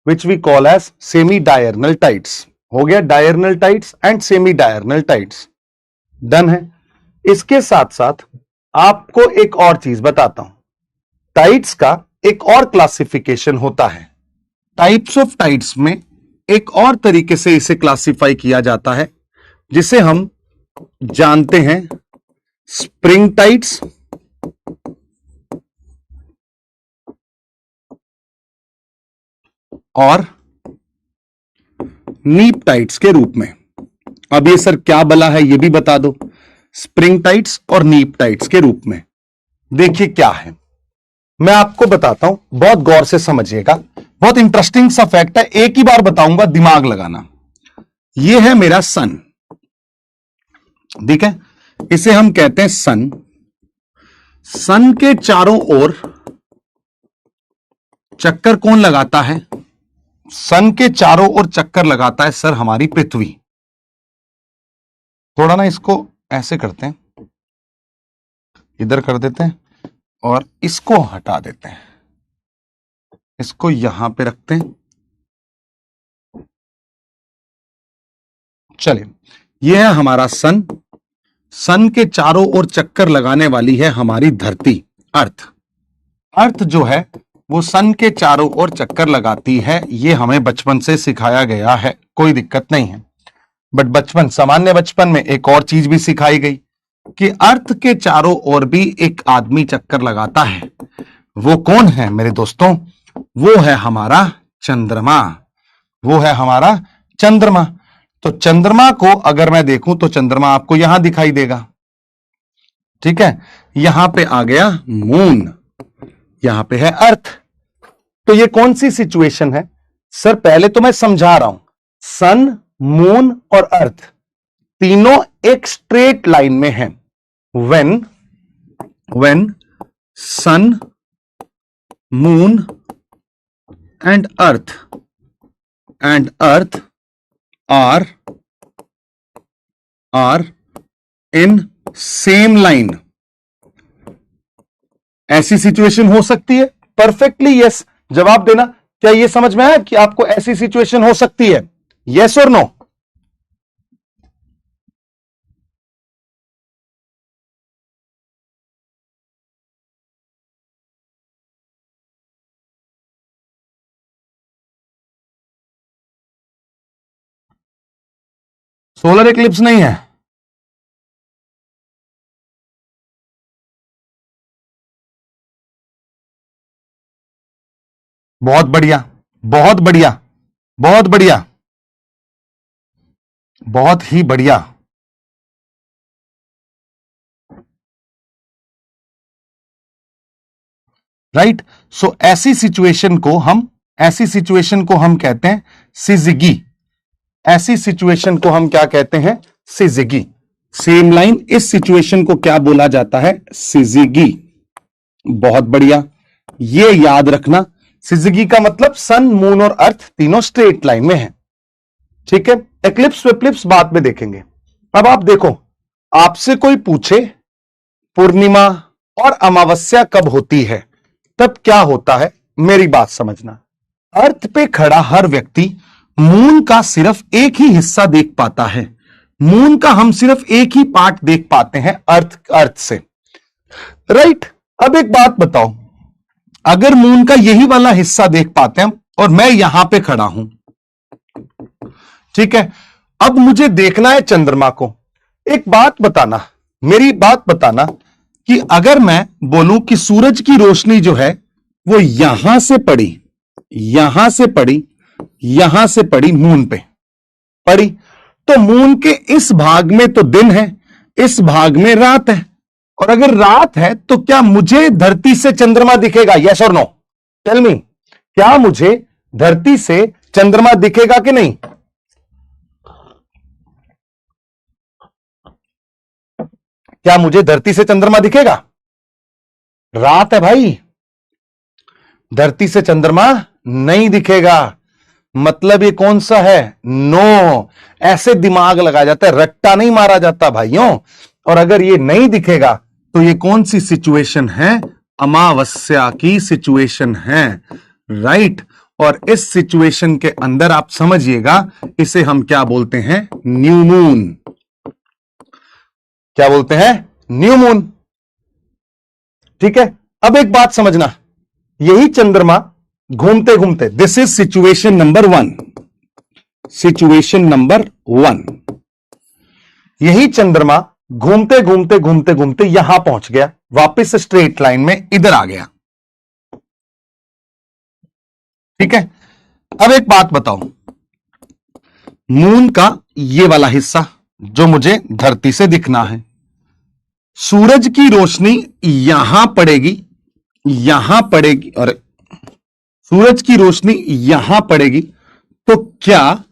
Which we call as semi-diurnal tides. हो गया diurnal tides and semi-diurnal tides. Done है। इसके साथ साथ आपको एक और चीज बताता हूं। टाइड्स का एक और क्लासिफिकेशन होता है। टाइप्स ऑफ टाइड्स में एक और तरीके से इसे क्लासिफाई किया जाता है जिसे हम जानते हैं स्प्रिंग टाइड्स और नीप टाइड्स के रूप में। अब ये सर क्या बला है ये भी बता दो। स्प्रिंग टाइड्स और नीप टाइड्स के रूप में देखिए क्या है, मैं आपको बताता हूं, बहुत गौर से समझिएगा। बहुत इंटरेस्टिंग सा फैक्ट है, एक ही बार बताऊंगा, दिमाग लगाना। ये है मेरा सन, ठीक है, इसे हम कहते हैं सन। सन के चारों ओर चक्कर कौन लगाता है? सन के चारों ओर चक्कर लगाता है सर हमारी पृथ्वी। थोड़ा ना इसको ऐसे करते हैं, इधर कर देते हैं और इसको हटा देते हैं, इसको यहां पे रखते हैं। चलिए, यह है हमारा सन। सन के चारों ओर चक्कर लगाने वाली है हमारी धरती, अर्थ। अर्थ जो है वो सन के चारों ओर चक्कर लगाती है। ये हमें बचपन से सिखाया गया है, कोई दिक्कत नहीं है। बट बचपन, सामान्य बचपन में एक और चीज भी सिखाई गई कि अर्थ के चारों ओर भी एक आदमी चक्कर लगाता है। वो कौन है मेरे दोस्तों? वो है हमारा चंद्रमा। वो है हमारा चंद्रमा। तो चंद्रमा को अगर मैं देखूं तो चंद्रमा आपको यहां दिखाई देगा, ठीक है। यहां पे आ गया मून, यहां पे है अर्थ। तो ये कौन सी सिचुएशन है सर? पहले तो मैं समझा रहा हूं, सन, मून और अर्थ तीनों एक स्ट्रेट लाइन में हैं। when sun, moon and earth are in same line, ऐसी सिचुएशन हो सकती है? Perfectly yes. जवाब देना, क्या यह समझ में आया कि आपको ऐसी सिचुएशन हो सकती है? यस और नो? सोलर इक्लिप्स नहीं है? बहुत बढ़िया, बहुत बढ़िया, बहुत बढ़िया, बहुत ही बढ़िया। राइट। सो ऐसी सिचुएशन को हम कहते हैं सिजिगी। ऐसी सिचुएशन को हम क्या कहते हैं? सिजिगी। सेम लाइन, इस सिचुएशन को क्या बोला जाता है? सिजिगी। बहुत बढ़िया, ये याद रखना। सिजिगी का मतलब सन, मून और अर्थ तीनों स्ट्रेट लाइन में हैं, ठीक है। एक्लिप्स विक्लिप्स बाद में देखेंगे। अब आप देखो, आपसे कोई पूछे पूर्णिमा और अमावस्या कब होती है, तब क्या होता है? मेरी बात समझना। अर्थ पे खड़ा हर व्यक्ति मून का सिर्फ एक ही हिस्सा देख पाता है। मून का हम सिर्फ एक ही पार्ट देख पाते हैं अर्थ से, राइट। अब एक बात बताओ, अगर मून का यही वाला हिस्सा देख पाते हैं और मैं यहां पे खड़ा हूं, ठीक है, अब मुझे देखना है चंद्रमा को। एक बात बताना, मेरी बात बताना कि अगर मैं बोलूं कि सूरज की रोशनी जो है वो यहां से पड़ी, यहां से पड़ी, यहां से पड़ी, मून पे पड़ी, तो मून के इस भाग में तो दिन है, इस भाग में रात है। और अगर रात है तो क्या मुझे धरती से चंद्रमा दिखेगा? यस और नो? टेल मी, क्या मुझे धरती से चंद्रमा दिखेगा कि नहीं? क्या मुझे धरती से चंद्रमा दिखेगा? रात है भाई, धरती से चंद्रमा नहीं दिखेगा। मतलब ये कौन सा है? नो। ऐसे दिमाग लगाया जाता है, रट्टा नहीं मारा जाता भाइयों। और अगर ये नहीं दिखेगा तो ये कौन सी सिचुएशन है? अमावस्या की सिचुएशन है, राइट। और इस सिचुएशन के अंदर आप समझिएगा, इसे हम क्या बोलते हैं? New moon. क्या बोलते हैं? न्यू मून, ठीक है। अब एक बात समझना, यही चंद्रमा घूमते घूमते, this is situation number 1, situation number 1, यही चंद्रमा घूमते घूमते घूमते घूमते यहां पहुंच गया, वापस स्ट्रेट लाइन में इधर आ गया, ठीक है। अब एक बात बताओ, मून का ये वाला हिस्सा जो मुझे धरती से दिखना है, सूरज की रोशनी यहां पड़ेगी, यहां पड़ेगी, और सूरज की रोशनी यहां पड़ेगी, तो क्या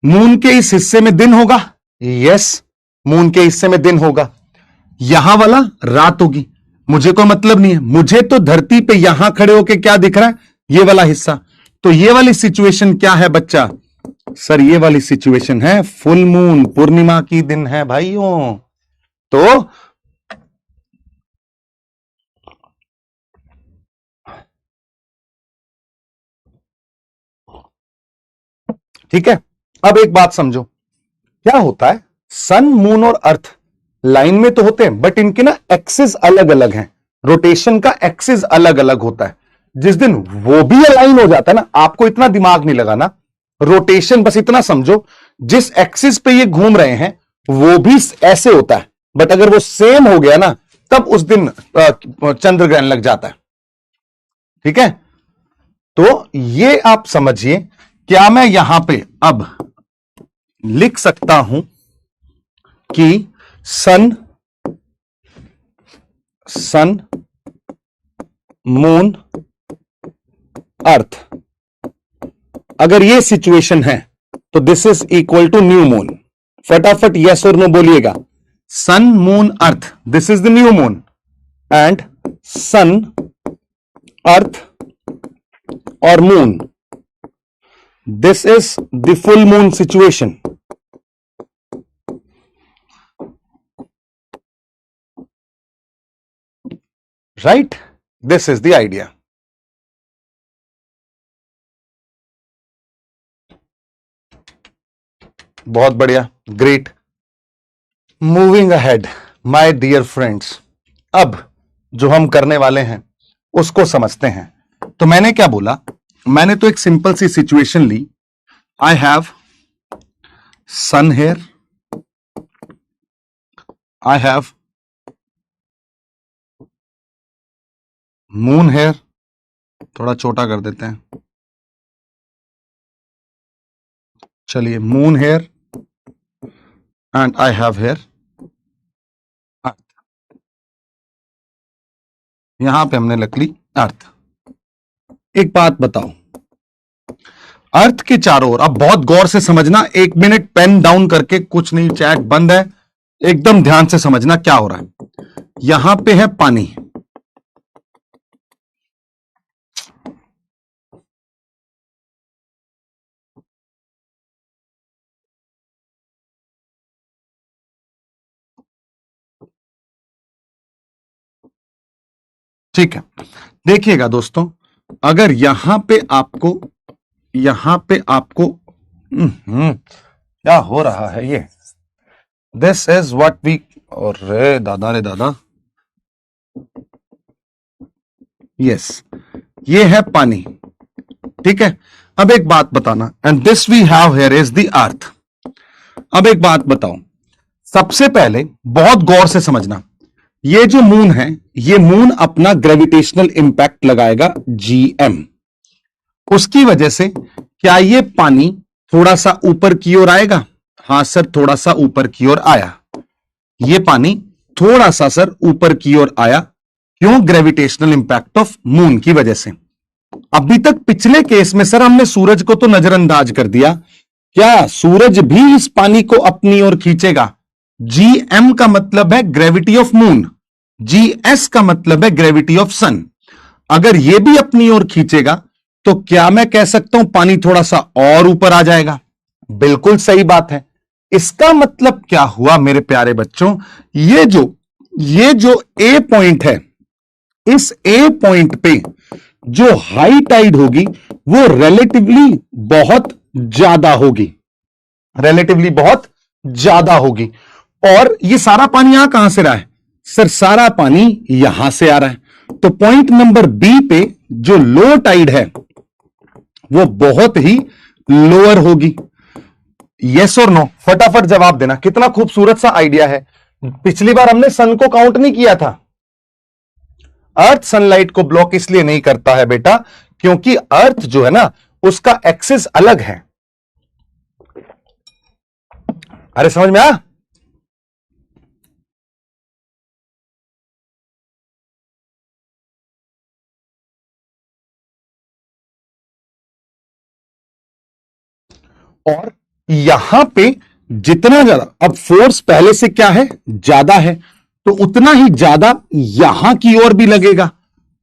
मून के इस हिस्से में दिन होगा? यस, मून के हिस्से में दिन होगा। यहां वाला रात होगी। मुझे कोई मतलब नहीं है, मुझे तो धरती पे यहां खड़े होके क्या दिख रहा है? ये वाला हिस्सा। तो ये वाली सिचुएशन क्या है बच्चा? सर ये वाली सिचुएशन है फुल मून, पूर्णिमा की दिन है भाइयों। तो ठीक है। अब एक बात समझो, क्या होता है, सन, मून और अर्थ लाइन में तो होते हैं, बट इनके ना एक्सिस अलग अलग हैं, रोटेशन का एक्सिस अलग अलग होता है। जिस दिन वो भी अलाइन हो जाता है ना, आपको इतना दिमाग नहीं लगाना, रोटेशन बस इतना समझो, जिस एक्सिस पे ये घूम रहे हैं वो भी ऐसे होता है, बट अगर वो सेम हो गया ना, तब उस दिन चंद्र ग्रहण लग जाता है। ठीक है, तो ये आप समझिए। क्या मैं यहां पे अब लिख सकता हूं कि सन मून अर्थ, अगर ये सिचुएशन है तो this is equal to new moon. फटाफट यस और नो बोलिएगा। Sun moon earth, this is the new moon, and sun earth और moon, this is the full moon situation. Right, this is the idea. बहुत बढ़िया, great. Moving ahead my dear friends, अब जो हम करने वाले हैं उसको समझते हैं। तो मैंने क्या बोला, मैंने तो एक सिंपल सी सिचुएशन ली। I have sun here, I have moon here, थोड़ा छोटा कर देते हैं, चलिए, moon here, and I have here earth. यहां पे हमने लिख ली अर्थ। एक बात बताओ, अर्थ के चारों ओर, अब बहुत गौर से समझना, 1 मिनट पेन डाउन करके, कुछ नहीं, चैट बंद है, एकदम ध्यान से समझना क्या हो रहा है। यहां पे है पानी, ठीक है। देखिएगा दोस्तों, अगर यहां पे आपको क्या हो रहा है ये, दिस इज व्हाट वी, और रे दादा रे दादा, यस, ये है पानी। ठीक है, अब एक बात बताना, and this we have here is the earth. अब एक बात बताओ, सबसे पहले बहुत गौर से समझना, ये जो मून है, ये मून अपना ग्रेविटेशनल इंपैक्ट लगाएगा GM। उसकी वजह से क्या ये पानी थोड़ा सा ऊपर की ओर आएगा? हां सर, थोड़ा सा ऊपर की ओर आया। ये पानी थोड़ा सा सर ऊपर की ओर आया, क्यों? ग्रेविटेशनल इंपैक्ट ऑफ मून की वजह से। अभी तक पिछले केस में सर हमने सूरज को तो नजरअंदाज कर दिया, क्या सूरज भी इस पानी को अपनी ओर खींचेगा? GM का मतलब है ग्रेविटी ऑफ मून, GS का मतलब है ग्रेविटी ऑफ सन। अगर यह भी अपनी ओर खींचेगा तो क्या मैं कह सकता हूं पानी थोड़ा सा और ऊपर आ जाएगा? बिल्कुल सही बात है। इसका मतलब क्या हुआ मेरे प्यारे बच्चों, ये जो A पॉइंट है, इस A पॉइंट पे जो हाई टाइड होगी वो रिलेटिवली बहुत ज्यादा होगी, रिलेटिवली बहुत ज्यादा होगी। और ये सारा पानी यहां कहां से रहा है सर? सारा पानी यहां से आ रहा है। तो पॉइंट नंबर B पे जो लो टाइड है वो बहुत ही लोअर होगी। यस और नो, फटाफट जवाब देना। कितना खूबसूरत सा आइडिया है। पिछली बार हमने सन को काउंट नहीं किया था। अर्थ सनलाइट को ब्लॉक इसलिए नहीं करता है बेटा, क्योंकि अर्थ जो है ना, उसका एक्सिस अलग है। अरे समझ में आया? और यहां पे जितना ज्यादा, अब फोर्स पहले से क्या है, ज्यादा है, तो उतना ही ज्यादा यहां की ओर भी लगेगा।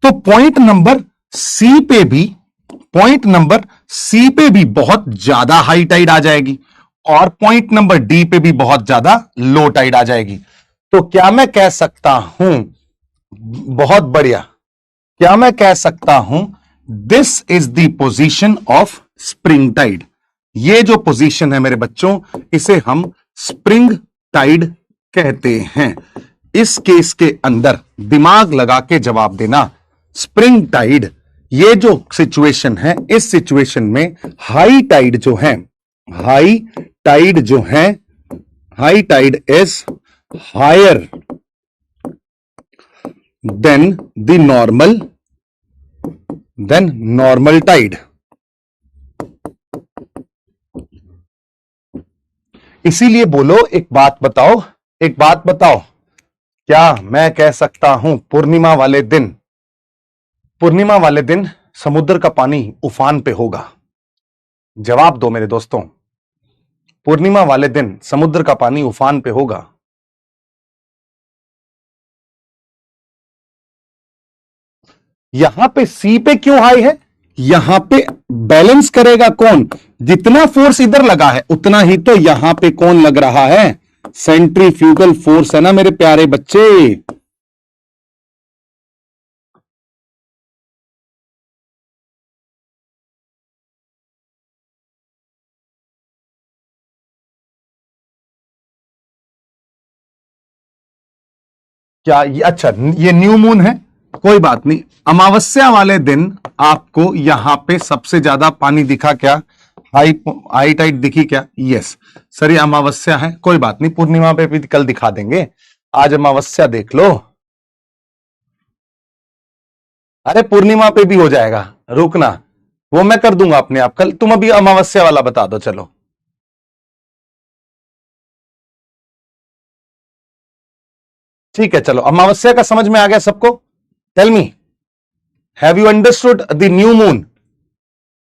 तो पॉइंट नंबर C पे भी बहुत ज्यादा हाई टाइड आ जाएगी, और पॉइंट नंबर D पे भी बहुत ज्यादा लो टाइड आ जाएगी। तो क्या मैं कह सकता हूं, बहुत बढ़िया, क्या मैं कह सकता हूं this is the position of spring tide? ये जो पोजीशन है मेरे बच्चों, इसे हम स्प्रिंग टाइड कहते हैं। इस केस के अंदर दिमाग लगा के जवाब देना। स्प्रिंग टाइड, ये जो सिचुएशन है, इस सिचुएशन में हाई टाइड जो है, high tide is higher than the normal tide. इसीलिए बोलो, एक बात बताओ, क्या मैं कह सकता हूं पूर्णिमा वाले दिन समुद्र का पानी उफान पे होगा? जवाब दो मेरे दोस्तों, पूर्णिमा वाले दिन समुद्र का पानी उफान पे होगा? यहां पे सी पे क्यों हाई है? यहां पे बैलेंस करेगा कौन? जितना फोर्स इधर लगा है उतना ही तो यहां पे कौन लग रहा है? सेंट्रीफ्यूगल फोर्स है ना मेरे प्यारे बच्चे। क्या ये अच्छा ये न्यू मून है? कोई बात नहीं, अमावस्या वाले दिन आपको यहां पे सबसे ज्यादा पानी दिखा क्या? हाई टाइड दिखी क्या? यस सर, ये अमावस्या है, कोई बात नहीं, पूर्णिमा पे भी कल दिखा देंगे, आज अमावस्या देख लो। अरे पूर्णिमा पे भी हो जाएगा, रुकना, वो मैं कर दूंगा अपने आप। कल तुम अभी अमावस्या वाला बता दो। चलो ठीक है, चलो अमावस्या का समझ में आ गया सबको? Tell me, have you understood the new moon?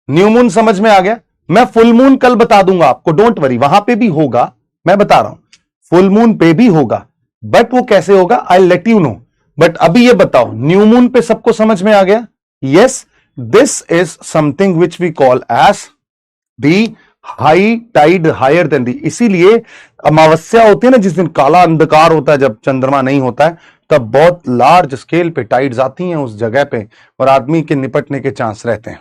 New moon समझ में आ गया? मैं फुल मून कल बता दूंगा आपको, डोंट वरी, वहां पे भी होगा, मैं बता रहा हूं, फुल मून पे भी होगा, बट वो कैसे होगा I let you know. But अभी ये बताओ, न्यू मून पे सबको समझ में आ गया? Yes, this is something which we call as the high tide, higher than the. इसीलिए अमावस्या होती है ना, जिस दिन काला अंधकार होता है, जब चंद्रमा नहीं होता है, तब बहुत लार्ज स्केल पे टाइड्स आती हैं उस जगह पे, और आदमी के निपटने के चांस रहते हैं।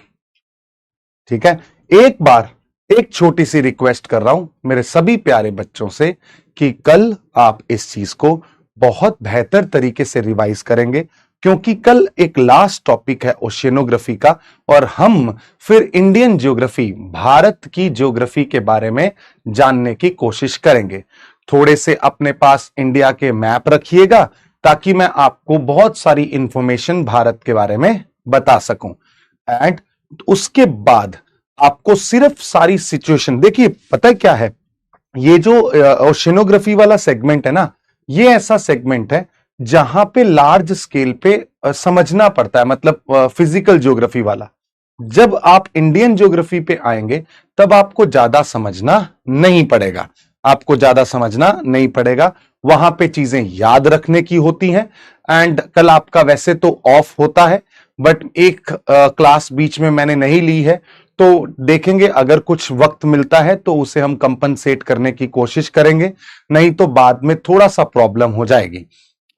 ठीक है, एक बार एक छोटी सी रिक्वेस्ट कर रहा हूं मेरे सभी प्यारे बच्चों से कि कल आप इस चीज को बहुत बेहतर तरीके से रिवाइज करेंगे, क्योंकि कल एक लास्ट टॉपिक है ओशियनोग्राफी का, और हम फिर इंडियन ज्योग्राफी, भारत की ज्योग्राफी के बारे में जानने की कोशिश करेंगे। थोड़े से अपने पास इंडिया के मैप रखिएगा, ताकि मैं आपको बहुत सारी इंफॉर्मेशन भारत के बारे में बता सकूं। एंड उसके बाद आपको सिर्फ सारी सिचुएशन, देखिए पता है क्या है, ये जो ओशियनोग्राफी वाला सेगमेंट है ना, ये ऐसा सेगमेंट है जहां पे लार्ज स्केल पे समझना पड़ता है, मतलब फिजिकल ज्योग्राफी वाला। जब आप इंडियन ज्योग्राफी पे आएंगे तब आपको ज्यादा समझना नहीं पड़ेगा, वहां पे चीजें याद रखने की होती हैं। एंड कल आपका वैसे तो ऑफ होता है, बट एक क्लास बीच में मैंने नहीं ली है, तो देखेंगे अगर कुछ वक्त मिलता है तो उसे हम कंपनसेट करने की कोशिश करेंगे, नहीं तो बाद में थोड़ा सा प्रॉब्लम हो जाएगी।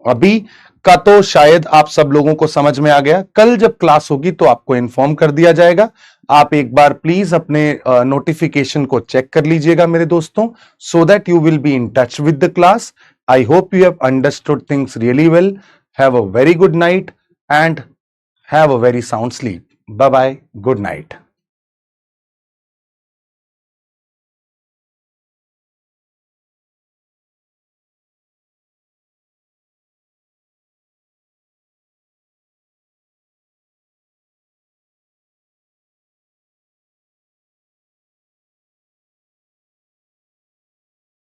अभी का तो शायद आप सब लोगों को समझ में आ गया, कल जब क्लास होगी तो आपको इन्फॉर्म कर दिया जाएगा। आप एक बार प्लीज अपने नोटिफिकेशन को चेक कर लीजिएगा मेरे दोस्तों, so that you will be in touch with the class. I hope you have understood things really well. Have a very good night and have a very sound sleep. Bye bye, good night.